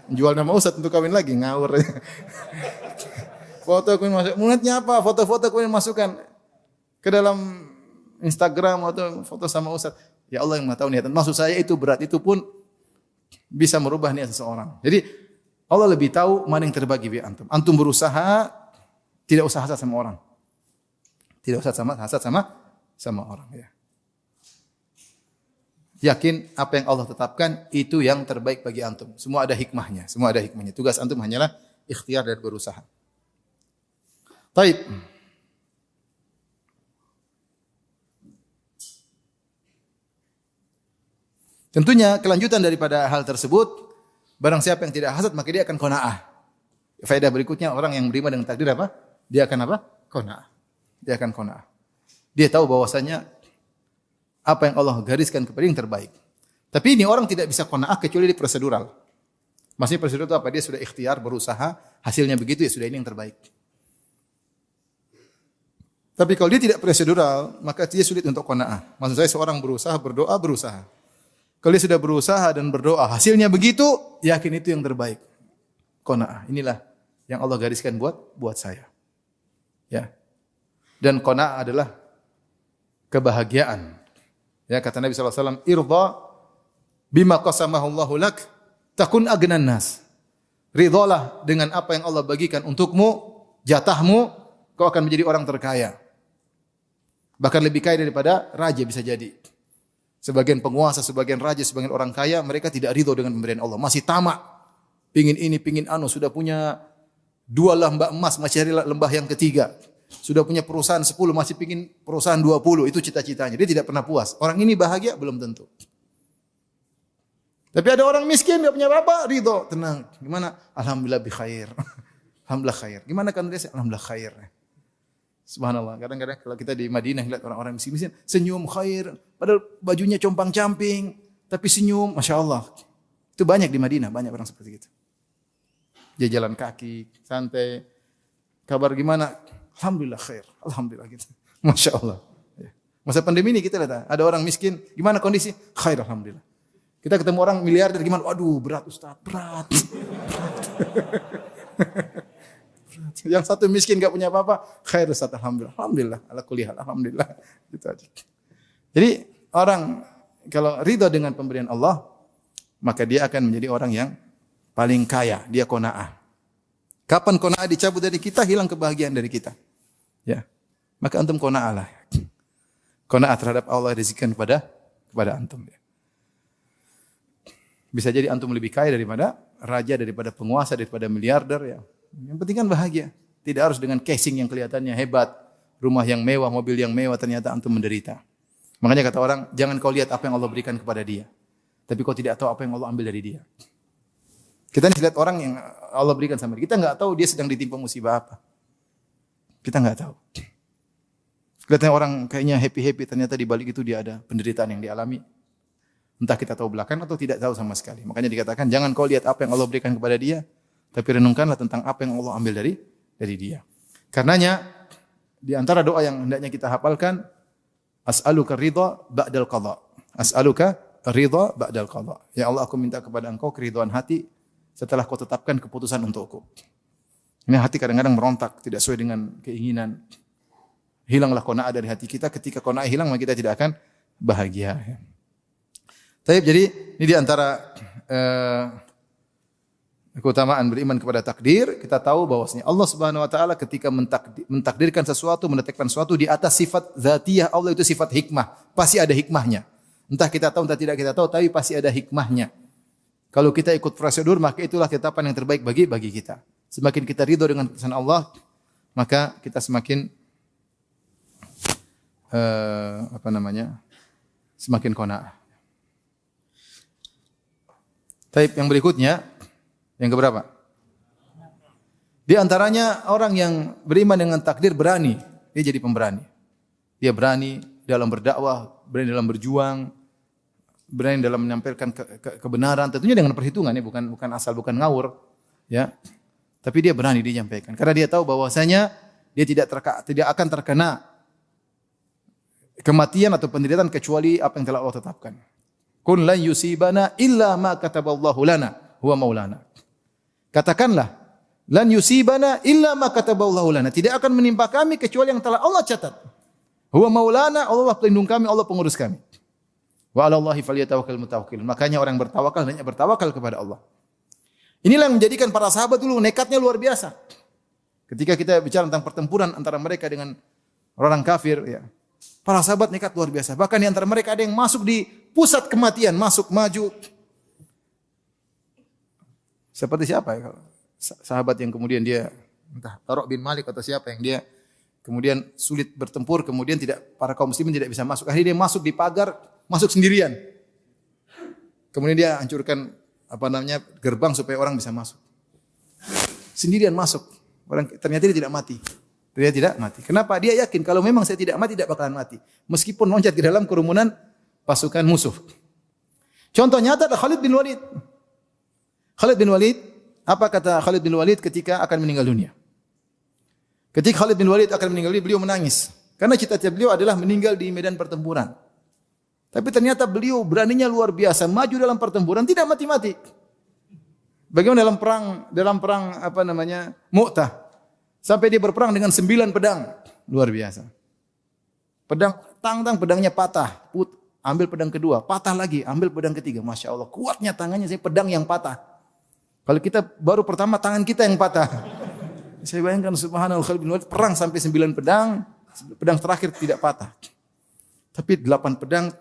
Jual nama ustaz untuk kawin lagi, ngawur. Foto kemudian masuk, niatnya apa? Foto-foto kemudian masukkan ke dalam Instagram atau foto sama ustaz. Ya Allah yang tahu niatan. Maksud saya itu berat, itu pun bisa merubah niat seseorang. Jadi Allah lebih tahu mana yang terbaik bagi antum. Antum berusaha, tidak usah hasad sama orang. Tidak usah hasad sama orang ya. Yakin apa yang Allah tetapkan itu yang terbaik bagi antum. Semua ada hikmahnya, semua ada hikmahnya. Tugas antum hanyalah ikhtiar dan berusaha. Taib. Tentunya kelanjutan daripada hal tersebut, barang siapa yang tidak hasad maka dia akan qanaah. Faedah berikutnya, orang yang beriman dengan takdir apa? Dia akan apa? Qanaah. Dia akan qanaah. Dia tahu bahwasanya apa yang Allah gariskan kepada dia yang terbaik. Tapi ini orang tidak bisa qanaah kecuali di prosedural. Maksudnya prosedural itu apa? Dia sudah ikhtiar, berusaha, hasilnya begitu ya sudah ini yang terbaik. Tapi kalau dia tidak prosedural, maka dia sulit untuk qanaah. Maksud saya seorang berusaha, berdoa, berusaha. Kalau dia sudah berusaha dan berdoa, hasilnya begitu, yakin itu yang terbaik. Qanaah. Inilah yang Allah gariskan buat saya. Ya. Dan qanaah adalah kebahagiaan. Ya, kata Nabi SAW, irda bima qasamahu Allahu lak, takun agnan nas. Ridhalah dengan apa yang Allah bagikan untukmu, jatahmu, kau akan menjadi orang terkaya. Bahkan lebih kaya daripada raja bisa jadi. Sebagian penguasa, sebagian raja, sebagian orang kaya, mereka tidak ridho dengan pemberian Allah. Masih tamak. Pingin ini, pingin anu. Sudah punya 2 lembah emas, masih cari lembah yang ketiga. Sudah punya perusahaan 10, masih pingin perusahaan 20. Itu cita-citanya. Dia tidak pernah puas. Orang ini bahagia? Belum tentu. Tapi ada orang miskin, tidak punya apa-apa, ridho. Tenang. Gimana? Alhamdulillah bi khair. Alhamdulillah khair. Gimana kan dia? Alhamdulillah khair. Subhanallah. Kadang-kadang kalau kita di Madinah lihat orang-orang miskin, senyum khair, padahal bajunya compang-camping, tapi senyum, Masya Allah. Itu banyak di Madinah, banyak orang seperti itu. Dia jalan kaki, santai. Kabar gimana? Alhamdulillah khair. Alhamdulillah gitu. Masya Allah. Masa pandemi ini kita lihat, ada orang miskin, gimana kondisi? Khair, Alhamdulillah. Kita ketemu orang miliarder gimana? Waduh, berat Ustaz, berat. Yang satu miskin gak punya apa-apa, khair Ustaz, alhamdulillah. Alhamdulillah, ala kulli hal, alhamdulillah. Gitu aja. Jadi orang kalau ridha dengan pemberian Allah, maka dia akan menjadi orang yang paling kaya, dia qanaah. Kapan qanaah dicabut dari kita, hilang kebahagiaan dari kita. Ya. Maka antum qanaah lah. Qanaah terhadap Allah rezekikan kepada antum ya. Bisa jadi antum lebih kaya daripada raja, daripada penguasa, daripada miliarder ya. Yang penting kan bahagia. Tidak harus dengan casing yang kelihatannya hebat, rumah yang mewah, mobil yang mewah, ternyata antum menderita. Makanya kata orang, jangan kau lihat apa yang Allah berikan kepada dia, tapi kau tidak tahu apa yang Allah ambil dari dia. Kita lihat orang yang Allah berikan sama dia, kita enggak tahu dia sedang ditimpa musibah apa. Kita enggak tahu. Kelihatannya orang kayaknya happy-happy, ternyata di balik itu dia ada penderitaan yang dialami. Entah kita tahu belakang atau tidak tahu sama sekali. Makanya dikatakan jangan kau lihat apa yang Allah berikan kepada dia, tapi renungkanlah tentang apa yang Allah ambil dari dia. Karenanya di antara doa yang hendaknya kita hafalkan, as'aluka ridha ba'dal qadha. As'aluka ridha ba'dal qadha. Ya Allah, aku minta kepada Engkau keridhaan hati setelah Kau tetapkan keputusan untukku. Ini hati kadang-kadang merontak, tidak sesuai dengan keinginan. Hilanglah qanaah dari hati kita. Ketika qanaah hilang, maka kita tidak akan bahagia. Taib, jadi ini di antara keutamaan beriman kepada takdir. Kita tahu bahwasanya Allah Subhanahu wa taala ketika mentakdirkan sesuatu, menetapkan sesuatu di atas sifat dzatiyah Allah, itu sifat hikmah. Pasti ada hikmahnya. Entah kita tahu, entah tidak kita tahu, tapi pasti ada hikmahnya. Kalau kita ikut prosedur, maka itulah ketetapan yang terbaik bagi kita. Semakin kita ridho dengan keputusan Allah, maka kita semakin semakin qanaah. Taib, yang berikutnya, yang keberapa? Di antaranya orang yang beriman dengan takdir berani, dia jadi pemberani. Dia berani dalam berdakwah, berani dalam berjuang, berani dalam menyampaikan kebenaran, tentunya dengan perhitungan ya, bukan asal, bukan ngawur, ya. Tapi dia berani menyampaikan karena dia tahu bahwasanya dia tidak akan terkena kematian atau penderitaan kecuali apa yang telah Allah tetapkan. Kun lan yusibana illa ma kataballahu lana huwa maulana. Katakanlah, lan yusibana illa ma kataballahu lana. Tidak akan menimpa kami kecuali yang telah Allah catat. Huwa maulana, Allah pelindung kami, Allah pengurus kami. Wa 'alallahi falyatawakkalul mutawakkilun. Makanya orang bertawakal hanya bertawakal kepada Allah. Inilah yang menjadikan para sahabat dulu nekatnya luar biasa. Ketika kita bicara tentang pertempuran antara mereka dengan orang kafir, ya. Para sahabat nekat luar biasa. Bahkan di antara mereka ada yang masuk di pusat kematian, masuk maju. Seperti siapa ya? Sahabat yang kemudian dia entah Tharaq bin Malik atau siapa yang dia kemudian sulit bertempur, kemudian para kaum muslimin tidak bisa masuk. Akhirnya dia masuk di pagar, masuk sendirian. Kemudian dia hancurkan gerbang supaya orang bisa masuk. Sendirian masuk. Ternyata dia tidak mati. Dia tidak mati. Kenapa? Dia yakin kalau memang saya tidak mati, tidak bakalan mati. Meskipun loncat ke dalam kerumunan pasukan musuh. Contoh nyata adalah Khalid bin Walid. Khalid bin Walid, apa kata Khalid bin Walid ketika akan meninggal dunia? Ketika Khalid bin Walid akan meninggal dunia, beliau menangis. Karena cita-cita beliau adalah meninggal di medan pertempuran. Tapi ternyata beliau beraninya luar biasa, maju dalam pertempuran, tidak mati-mati. Bagaimana dalam perang Mu'tah. Sampai dia berperang dengan 9 pedang. Luar biasa. Pedangnya patah. Ambil pedang kedua. Patah lagi. Ambil pedang ketiga. Masya Allah. Kuatnya tangannya. Saya pedang yang patah. Kalau kita baru pertama tangan kita yang patah. Saya bayangkan subhanallah Khalid bin Walid perang sampai 9 pedang. Pedang terakhir tidak patah. Tapi 8 pedang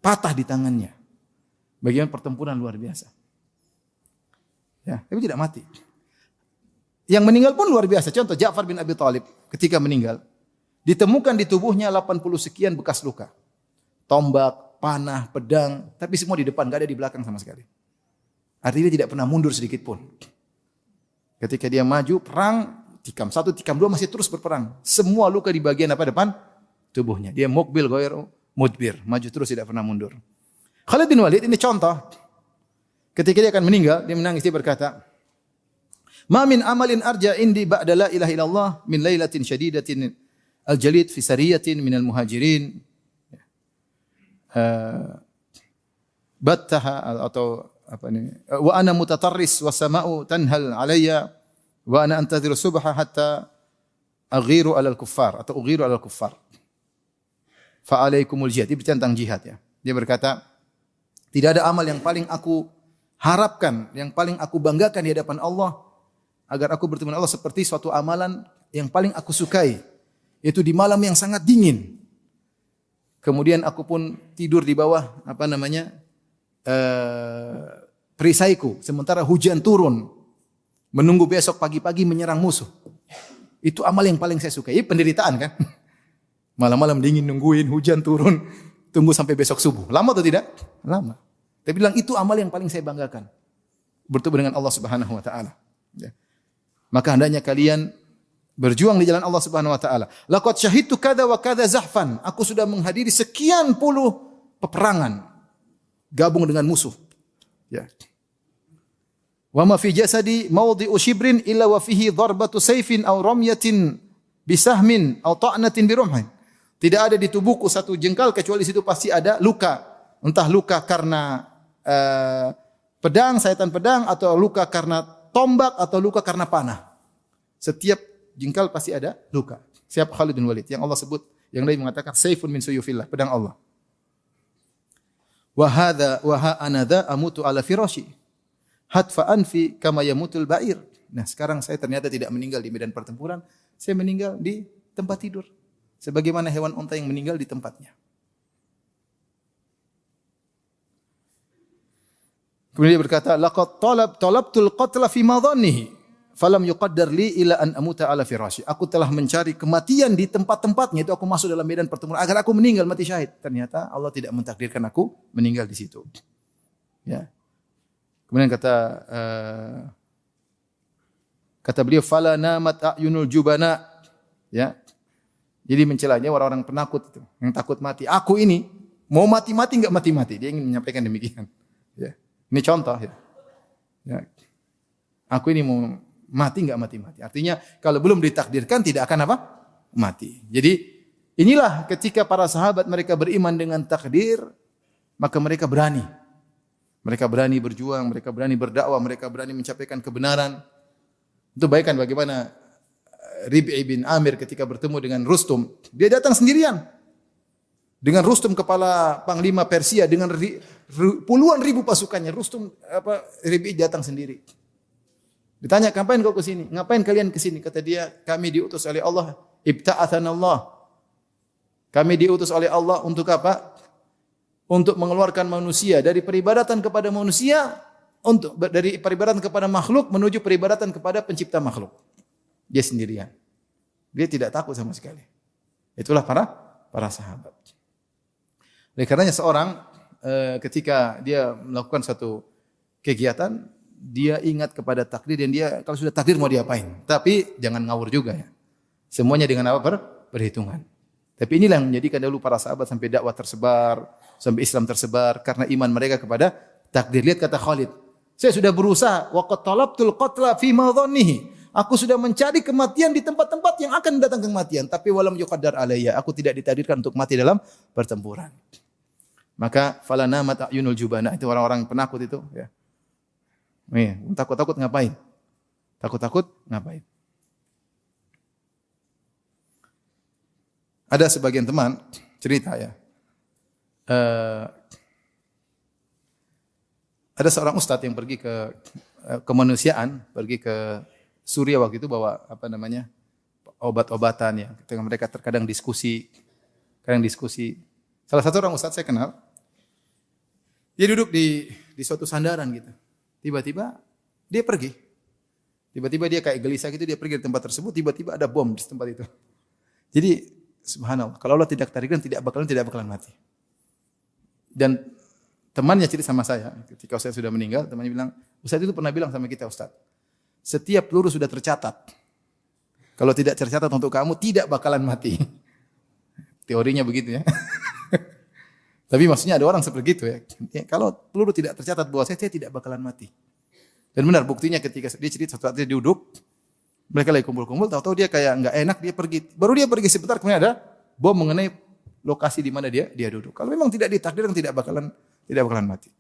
patah di tangannya. Bagaimana pertempuran luar biasa. Ya, tapi tidak mati. Yang meninggal pun luar biasa. Contoh Ja'far bin Abi Thalib ketika meninggal, ditemukan di tubuhnya 80 sekian bekas luka. Tombak, panah, pedang, tapi semua di depan, enggak ada di belakang sama sekali. Artinya dia tidak pernah mundur sedikit pun. Ketika dia maju perang, tikam 1, tikam 2 masih terus berperang. Semua luka di bagian depan tubuhnya. Dia muqbil ghair mudbir, maju terus tidak pernah mundur. Khalid bin Walid ini contoh. Ketika dia akan meninggal, dia menangis, dia berkata, "Ma min amalin arja indi ba'da la ilaha illallah min lailatin syadidatin al-jalid fi sariyatin minal muhajirin." Battaha atau wa ana mutatarris was sama'u tanhal alayya wa ana antadhiru subha hatta aghiru alal kuffar atau ughiru alal kuffar. Fa alaikumul jihad. Ini tentang jihad ya. Dia berkata, tidak ada amal yang paling aku harapkan, yang paling aku banggakan di hadapan Allah agar aku bertemu dengan Allah seperti suatu amalan yang paling aku sukai, yaitu di malam yang sangat dingin. Kemudian aku pun tidur di bawah perisaiku sementara hujan turun, menunggu besok pagi-pagi menyerang musuh. Itu amal yang paling saya sukai. Ini penderitaan kan? Malam-malam dingin nungguin hujan turun, tunggu sampai besok subuh. Lama atau tidak? Lama. Tapi bilang itu amal yang paling saya banggakan. Bertemu dengan Allah Subhanahu wa taala. Ya. Maka hendaknya kalian berjuang di jalan Allah Subhanahu wa taala. Laqad syahidtu kadza wa kadza zahfan. Aku sudah menghadiri sekian puluh peperangan gabung dengan musuh. Ya. Wa ma fi jasadi mawdi'u shibrin illa wa fihi darbatu sayfin aw ramyatin bisahmin aw ta'natin bi rumhin. Tidak ada di tubuhku satu jengkal kecuali di situ pasti ada luka. Entah luka karena pedang, sayatan pedang, atau luka karena tombak, atau luka karena panah. Setiap jengkal pasti ada luka. Siapa? Khalid bin Walid. Yang Allah sebut, yang lain mengatakan sayfun min suyufillah, pedang Allah. Wa hadza wa ha anadha amutu ala firashi hatfa anfi kama yamutul ba'ir. Nah, sekarang saya ternyata tidak meninggal di medan pertempuran, saya meninggal di tempat tidur. Sebagaimana hewan unta yang meninggal di tempatnya. Kemudian dia berkata, laqad talabtul qatla fi madhannihi falam yuqaddar li ila an amuta ala firashi. Aku telah mencari kematian di tempat-tempatnya, itu aku masuk dalam medan pertempuran agar aku meninggal mati syahid. Ternyata Allah tidak mentakdirkan aku meninggal di situ. Ya. Kemudian kata beliau, fala namat ayunul jubana. Ya. Jadi mencelanya orang-orang penakut itu, yang takut mati. Aku ini mau mati-mati enggak mati-mati. Dia ingin menyampaikan demikian. Ya. Ini contoh ya. Ya. Aku ini mau mati enggak mati-mati. Artinya kalau belum ditakdirkan tidak akan apa? Mati. Jadi inilah ketika para sahabat mereka beriman dengan takdir, maka mereka berani. Mereka berani berjuang, mereka berani berdakwah, mereka berani mencapaikan kebenaran. Itu bayangkan bagaimana Rib'i bin Amir ketika bertemu dengan Rustum, dia datang sendirian. Dengan Rustum kepala panglima Persia dengan puluhan ribu pasukannya, Rustum Rabi'i datang sendiri. Ditanya, "Ngapain kau ke sini? Ngapain kalian ke sini?" Kata dia, "Kami diutus oleh Allah, ibta'atsana Allah." Kami diutus oleh Allah untuk apa? Untuk mengeluarkan manusia dari peribadatan kepada manusia, dari peribadatan kepada makhluk menuju peribadatan kepada pencipta makhluk. Dia sendirian. Dia tidak takut sama sekali. Itulah para sahabat. Oleh karenanya seorang ketika dia melakukan satu kegiatan, dia ingat kepada takdir dan dia kalau sudah takdir mau diapain. Tapi jangan ngawur juga ya. Semuanya dengan apa? Perhitungan. Tapi inilah yang menjadikan dahulu para sahabat sampai dakwah tersebar, sampai Islam tersebar karena iman mereka kepada takdir. Lihat kata Khalid, "Saya sudah berusaha wa qad talabtul qatla fi ma dhannihi." Aku sudah mencari kematian di tempat-tempat yang akan mendatangkan kematian, tapi walam yuqaddar alayya, aku tidak ditakdirkan untuk mati dalam pertempuran. Maka falana mat ayunul jubana, itu orang-orang penakut itu ya. Takut-takut ngapain? Takut-takut ngapain? Ada sebagian teman cerita ya. Ada seorang ustadz yang pergi ke kemanusiaan, pergi ke Suriah waktu itu bawa obat-obatan ya. Ketika mereka terkadang diskusi. Salah satu orang ustadz saya kenal, dia duduk di suatu sandaran gitu. Tiba-tiba dia pergi. Tiba-tiba dia kayak gelisah gitu, dia pergi di tempat tersebut, tiba-tiba ada bom di tempat itu. Jadi subhanallah, kalau Allah tidak takdirkan tidak bakalan mati. Dan temannya cerita sama saya, ketika Ustaz sudah meninggal, temannya bilang, "Ustaz itu pernah bilang sama kita, Ustaz, setiap peluru sudah tercatat. Kalau tidak tercatat untuk kamu tidak bakalan mati." Teorinya begitu ya. Tapi maksudnya ada orang seperti itu ya. Kalau peluru tidak tercatat bahwa saya tidak bakalan mati. Dan benar buktinya ketika dia cerita suatu saat dia duduk, mereka lagi kumpul-kumpul, tahu-tahu dia kayak enggak enak, dia pergi. Baru dia pergi sebentar kemudian ada bom mengenai lokasi di mana dia duduk. Kalau memang tidak ditakdirkan tidak bakalan mati.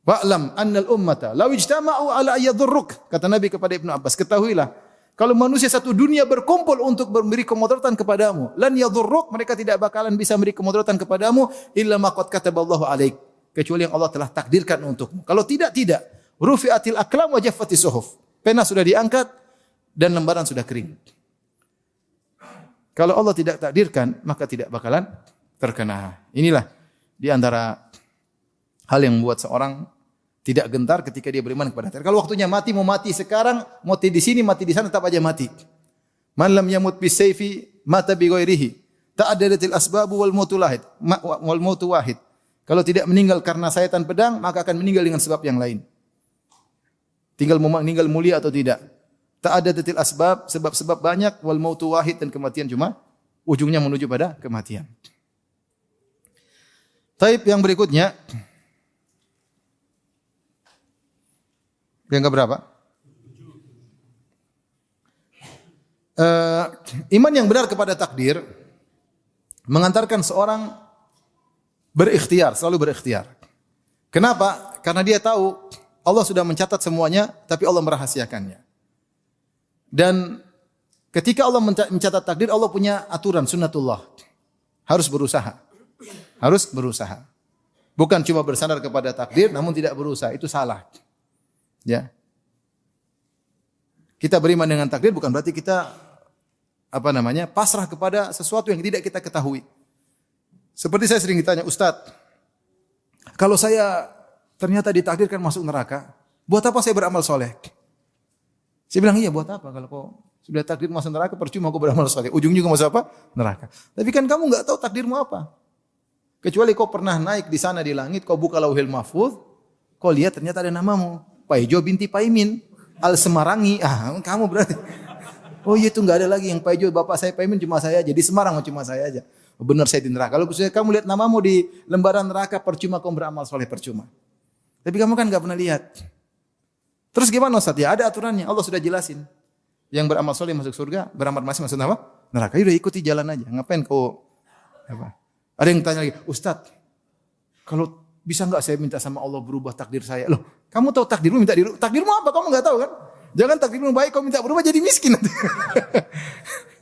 Wa'lam annal ummata law ijtama'u ala ayyadhurruk, kata Nabi kepada Ibnu Abbas, ketahuilah kalau manusia satu dunia berkumpul untuk memberi kemudaratan kepadamu, lan yadhurruk, mereka tidak bakalan bisa memberi kemudaratan kepadamu illa ma qad kataballahu alaik, kecuali yang Allah telah takdirkan untukmu. Kalau tidak. Rufi'atil aqlam wa jaffatis suhuf. Pena sudah diangkat dan lembaran sudah kering. Kalau Allah tidak takdirkan, maka tidak bakalan terkena. Inilah di antara hal yang membuat seorang tidak gentar ketika dia beriman kepada takdir. Kalau waktunya mati, mau mati sekarang, mati di sini, mati di sana, tetap aja mati. Man lam yamut bisayfi mata bi ghairihi. Ta'addadatil asbabu wal mautu wahid. Kalau tidak meninggal karena sayatan pedang, maka akan meninggal dengan sebab yang lain. Tinggal meninggal mulia atau tidak. Ta'addadatil asbab, sebab-sebab banyak, wal mautu wahid, dan kematian cuma ujungnya menuju pada kematian. Taib yang berikutnya. Yang keberapa? Iman yang benar kepada takdir mengantarkan seorang berikhtiar, selalu berikhtiar. Kenapa? Karena dia tahu Allah sudah mencatat semuanya, tapi Allah merahasiakannya. Dan ketika Allah mencatat takdir, Allah punya aturan sunnatullah. Harus berusaha. Bukan cuma bersandar kepada takdir namun tidak berusaha, itu salah. Ya. Kita beriman dengan takdir bukan berarti kita pasrah kepada sesuatu yang tidak kita ketahui. Seperti saya sering ditanya, "Ustaz, kalau saya ternyata ditakdirkan masuk neraka, buat apa saya beramal soleh?" Saya bilang, "Iya, buat apa? Kalau kau sudah takdir masuk neraka, percuma kau beramal soleh. Ujung-ujungnya masuk apa? Neraka. Tapi kan kamu enggak tahu takdirmu apa. Kecuali kau pernah naik di sana di langit, kau buka Lauhul Mahfuz, kau lihat ternyata ada namamu. Paijo binti Paimin Al-Semarangi. Kamu berarti. Oh iya, itu enggak ada lagi yang Paijo, bapak saya Paimin cuma saya aja. Di Semarang cuma saya aja. Benar saya di neraka. Kalau kamu lihat namamu di lembaran neraka, percuma kamu beramal soleh, percuma. Tapi kamu kan enggak pernah lihat. Terus gimana Ustaz? Ya ada aturannya. Allah sudah jelasin. Yang beramal soleh masuk surga, beramal maksiat masuk neraka. Udah ikuti jalan aja. Ngapain kau Ada yang tanya lagi, "Ustaz, kalau bisa enggak saya minta sama Allah berubah takdir saya?" Loh, kamu tahu takdirmu, minta dirubah. Takdirmu apa? Kamu enggak tahu kan? Jangan takdirmu baik kau minta berubah jadi miskin nanti.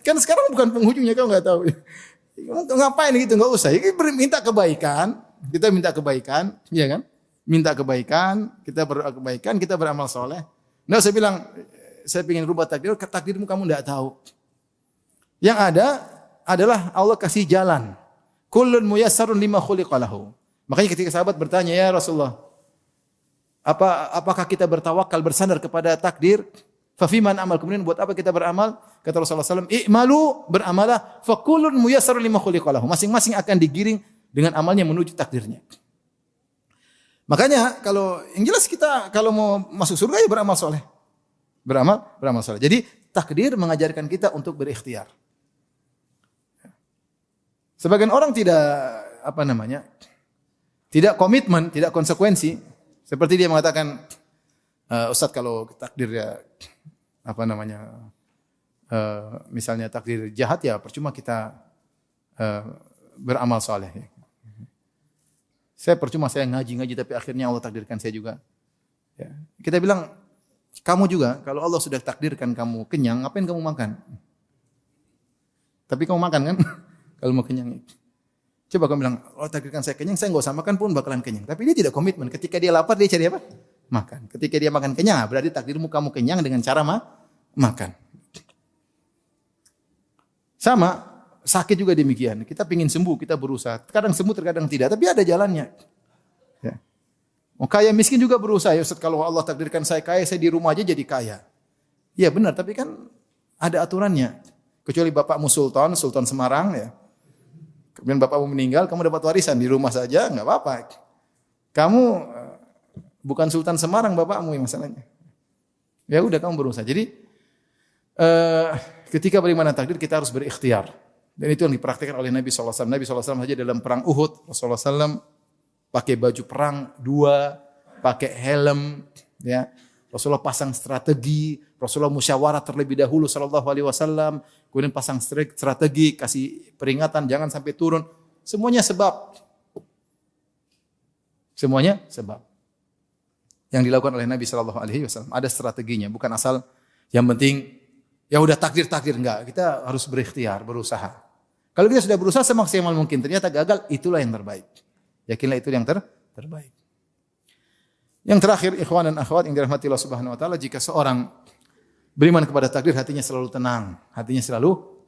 Kan sekarang bukan penghujungnya, kamu enggak tahu. Ngapain gitu, enggak usah. Minta kebaikan, kita minta kebaikan, iya kan? Minta kebaikan, kita berdoa kebaikan, kita beramal soleh. Enggak usah bilang, saya ingin rubah takdir, takdirmu kamu enggak tahu. Yang ada adalah Allah kasih jalan. Kullun muyassarun lima khuliqa lahu. Makanya ketika sahabat bertanya, ya Rasulullah, apakah kita bertawakal bersandar kepada takdir? Fafiman amal, kemudian buat apa kita beramal? Kata Rasulullah SAW, i'malu, beramalah, fakullun muyassarun lima khuliqa lahu. Masing-masing akan digiring dengan amalnya menuju takdirnya. Makanya kalau yang jelas kita kalau mau masuk surga ya beramal soleh. Beramal soleh. Jadi takdir mengajarkan kita untuk berikhtiar. Sebagian orang tidak komitmen, tidak konsekuensi. Seperti dia mengatakan, Ustaz kalau takdir ya misalnya takdir jahat ya percuma kita beramal soleh. Percuma saya ngaji tapi akhirnya Allah takdirkan saya juga. Ya. Kita bilang kamu juga kalau Allah sudah takdirkan kamu kenyang, ngapain kamu makan? Tapi kamu makan kan? Kalau mau kenyang. Coba kamu bilang, Allah takdirkan saya kenyang, saya enggak usah makan pun bakalan kenyang. Tapi dia tidak komitmen. Ketika dia lapar dia cari apa? Makan. Ketika dia makan kenyang, berarti takdirmu kamu kenyang dengan cara makan. Sama, sakit juga demikian. Kita ingin sembuh, kita berusaha. Kadang sembuh, terkadang tidak. Tapi ada jalannya. Ya. Mau kaya miskin juga berusaha. Ya Ustaz, kalau Allah takdirkan saya kaya, saya di rumah aja jadi kaya. Iya benar, tapi kan ada aturannya. Kecuali bapakmu Sultan Semarang ya. Kemudian bapakmu meninggal, kamu dapat warisan di rumah saja, enggak apa-apa. Kamu bukan Sultan Semarang bapakmu yang masalahnya. Ya udah kamu berusaha. Jadi ketika beriman takdir kita harus berikhtiar. Dan itu yang dipraktikkan oleh Nabi SAW. Nabi SAW saja dalam perang Uhud, Rasulullah SAW pakai baju perang 2, pakai helm, ya. Rasulullah pasang strategi, Rasulullah musyawarah terlebih dahulu sallallahu alaihi wasallam, kemudian pasang strategi, kasih peringatan jangan sampai turun. Semuanya sebab. Semuanya sebab. Yang dilakukan oleh Nabi sallallahu alaihi wasallam ada strateginya, bukan asal yang penting ya udah takdir enggak. Kita harus berikhtiar, berusaha. Kalau kita sudah berusaha semaksimal mungkin ternyata gagal, itulah yang terbaik. Yakinlah itu yang terbaik. Yang terakhir, ikhwan dan akhwat yang dirahmati Allah Subhanahu wa taala, jika seorang beriman kepada takdir, hatinya selalu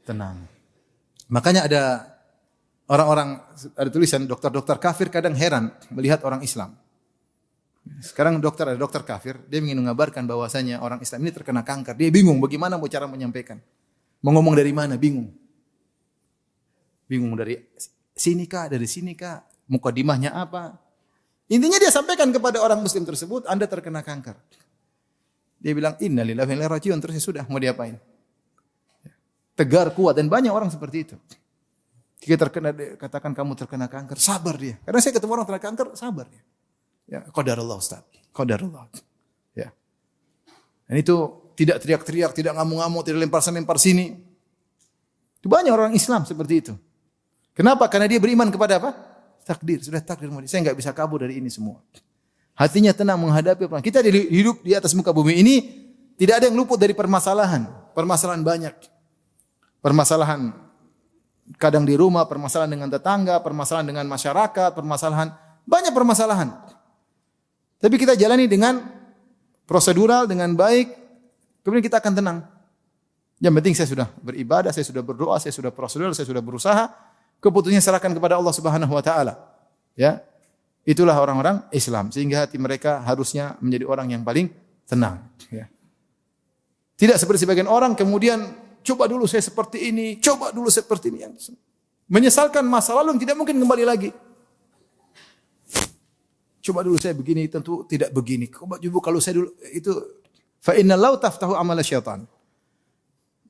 tenang. Makanya ada orang-orang, ada tulisan dokter-dokter kafir kadang heran melihat orang Islam. Sekarang ada dokter kafir, dia ingin mengabarkan bahwasanya orang Islam ini terkena kanker. Dia bingung bagaimana mau cara menyampaikan. Mau ngomong dari mana, bingung. Bingung dari sini kah, mukadimahnya apa? Intinya dia sampaikan kepada orang muslim tersebut, Anda terkena kanker. Dia bilang, innalillahi wa inna ilaihi raji'un, terus sudah, mau diapain? Tegar, kuat, dan banyak orang seperti itu. Jika katakan kamu terkena kanker, sabar dia. Karena saya ketemu orang terkena kanker, sabar dia. Ya, qadarullah Ustaz, qadarullah. Ya. Dan itu tidak teriak-teriak, tidak ngamuk-ngamuk, tidak lempar sini. Itu banyak orang Islam seperti itu. Kenapa? Karena dia beriman kepada apa? Takdir, sudah takdir. Saya enggak bisa kabur dari ini semua. Hatinya tenang menghadapi perang. Kita hidup di atas muka bumi ini tidak ada yang luput dari permasalahan. Permasalahan banyak. Permasalahan kadang di rumah, permasalahan dengan tetangga, permasalahan dengan masyarakat, banyak permasalahan. Tapi kita jalani dengan prosedural, dengan baik, kemudian kita akan tenang. Yang penting saya sudah beribadah, saya sudah berdoa, saya sudah prosedural, saya sudah berusaha. Keputusannya serahkan kepada Allah Subhanahu wa taala. Ya. Itulah orang-orang Islam sehingga hati mereka harusnya menjadi orang yang paling tenang, ya. Tidak seperti sebagian orang kemudian coba dulu saya seperti ini, yang menyesalkan masa lalu yang tidak mungkin kembali lagi. Coba dulu saya begini, tentu tidak begini. Coba kalau saya dulu itu fa innallahu taftahu amal syaitan.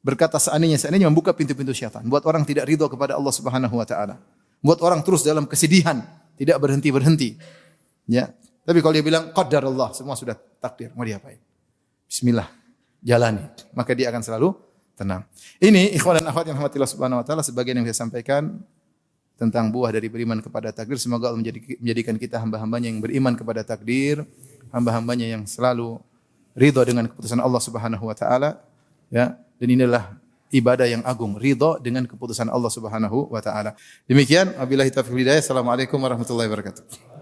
Berkata seandainya membuka pintu-pintu syaitan, buat orang tidak ridha kepada Allah Subhanahu wa taala. Buat orang terus dalam kesedihan, tidak berhenti-berhenti. Ya. Tapi kalau dia bilang qadarullah, semua sudah takdir, mau diapain? Bismillah, jalani. Maka dia akan selalu tenang. Ini ikhwan dan akhwat yang rahmati Allah Subhanahu wa taala, sebagian yang saya sampaikan tentang buah dari beriman kepada takdir. Semoga Allah menjadikan kita hamba-hambanya yang beriman kepada takdir, hamba-hambanya yang selalu ridha dengan keputusan Allah Subhanahu wa taala. Ya. Dan inilah ibadah yang agung, ridha dengan keputusan Allah Subhanahu wa taala. Demikian wabillahi taufiq wal hidayah. Assalamualaikum warahmatullahi wabarakatuh.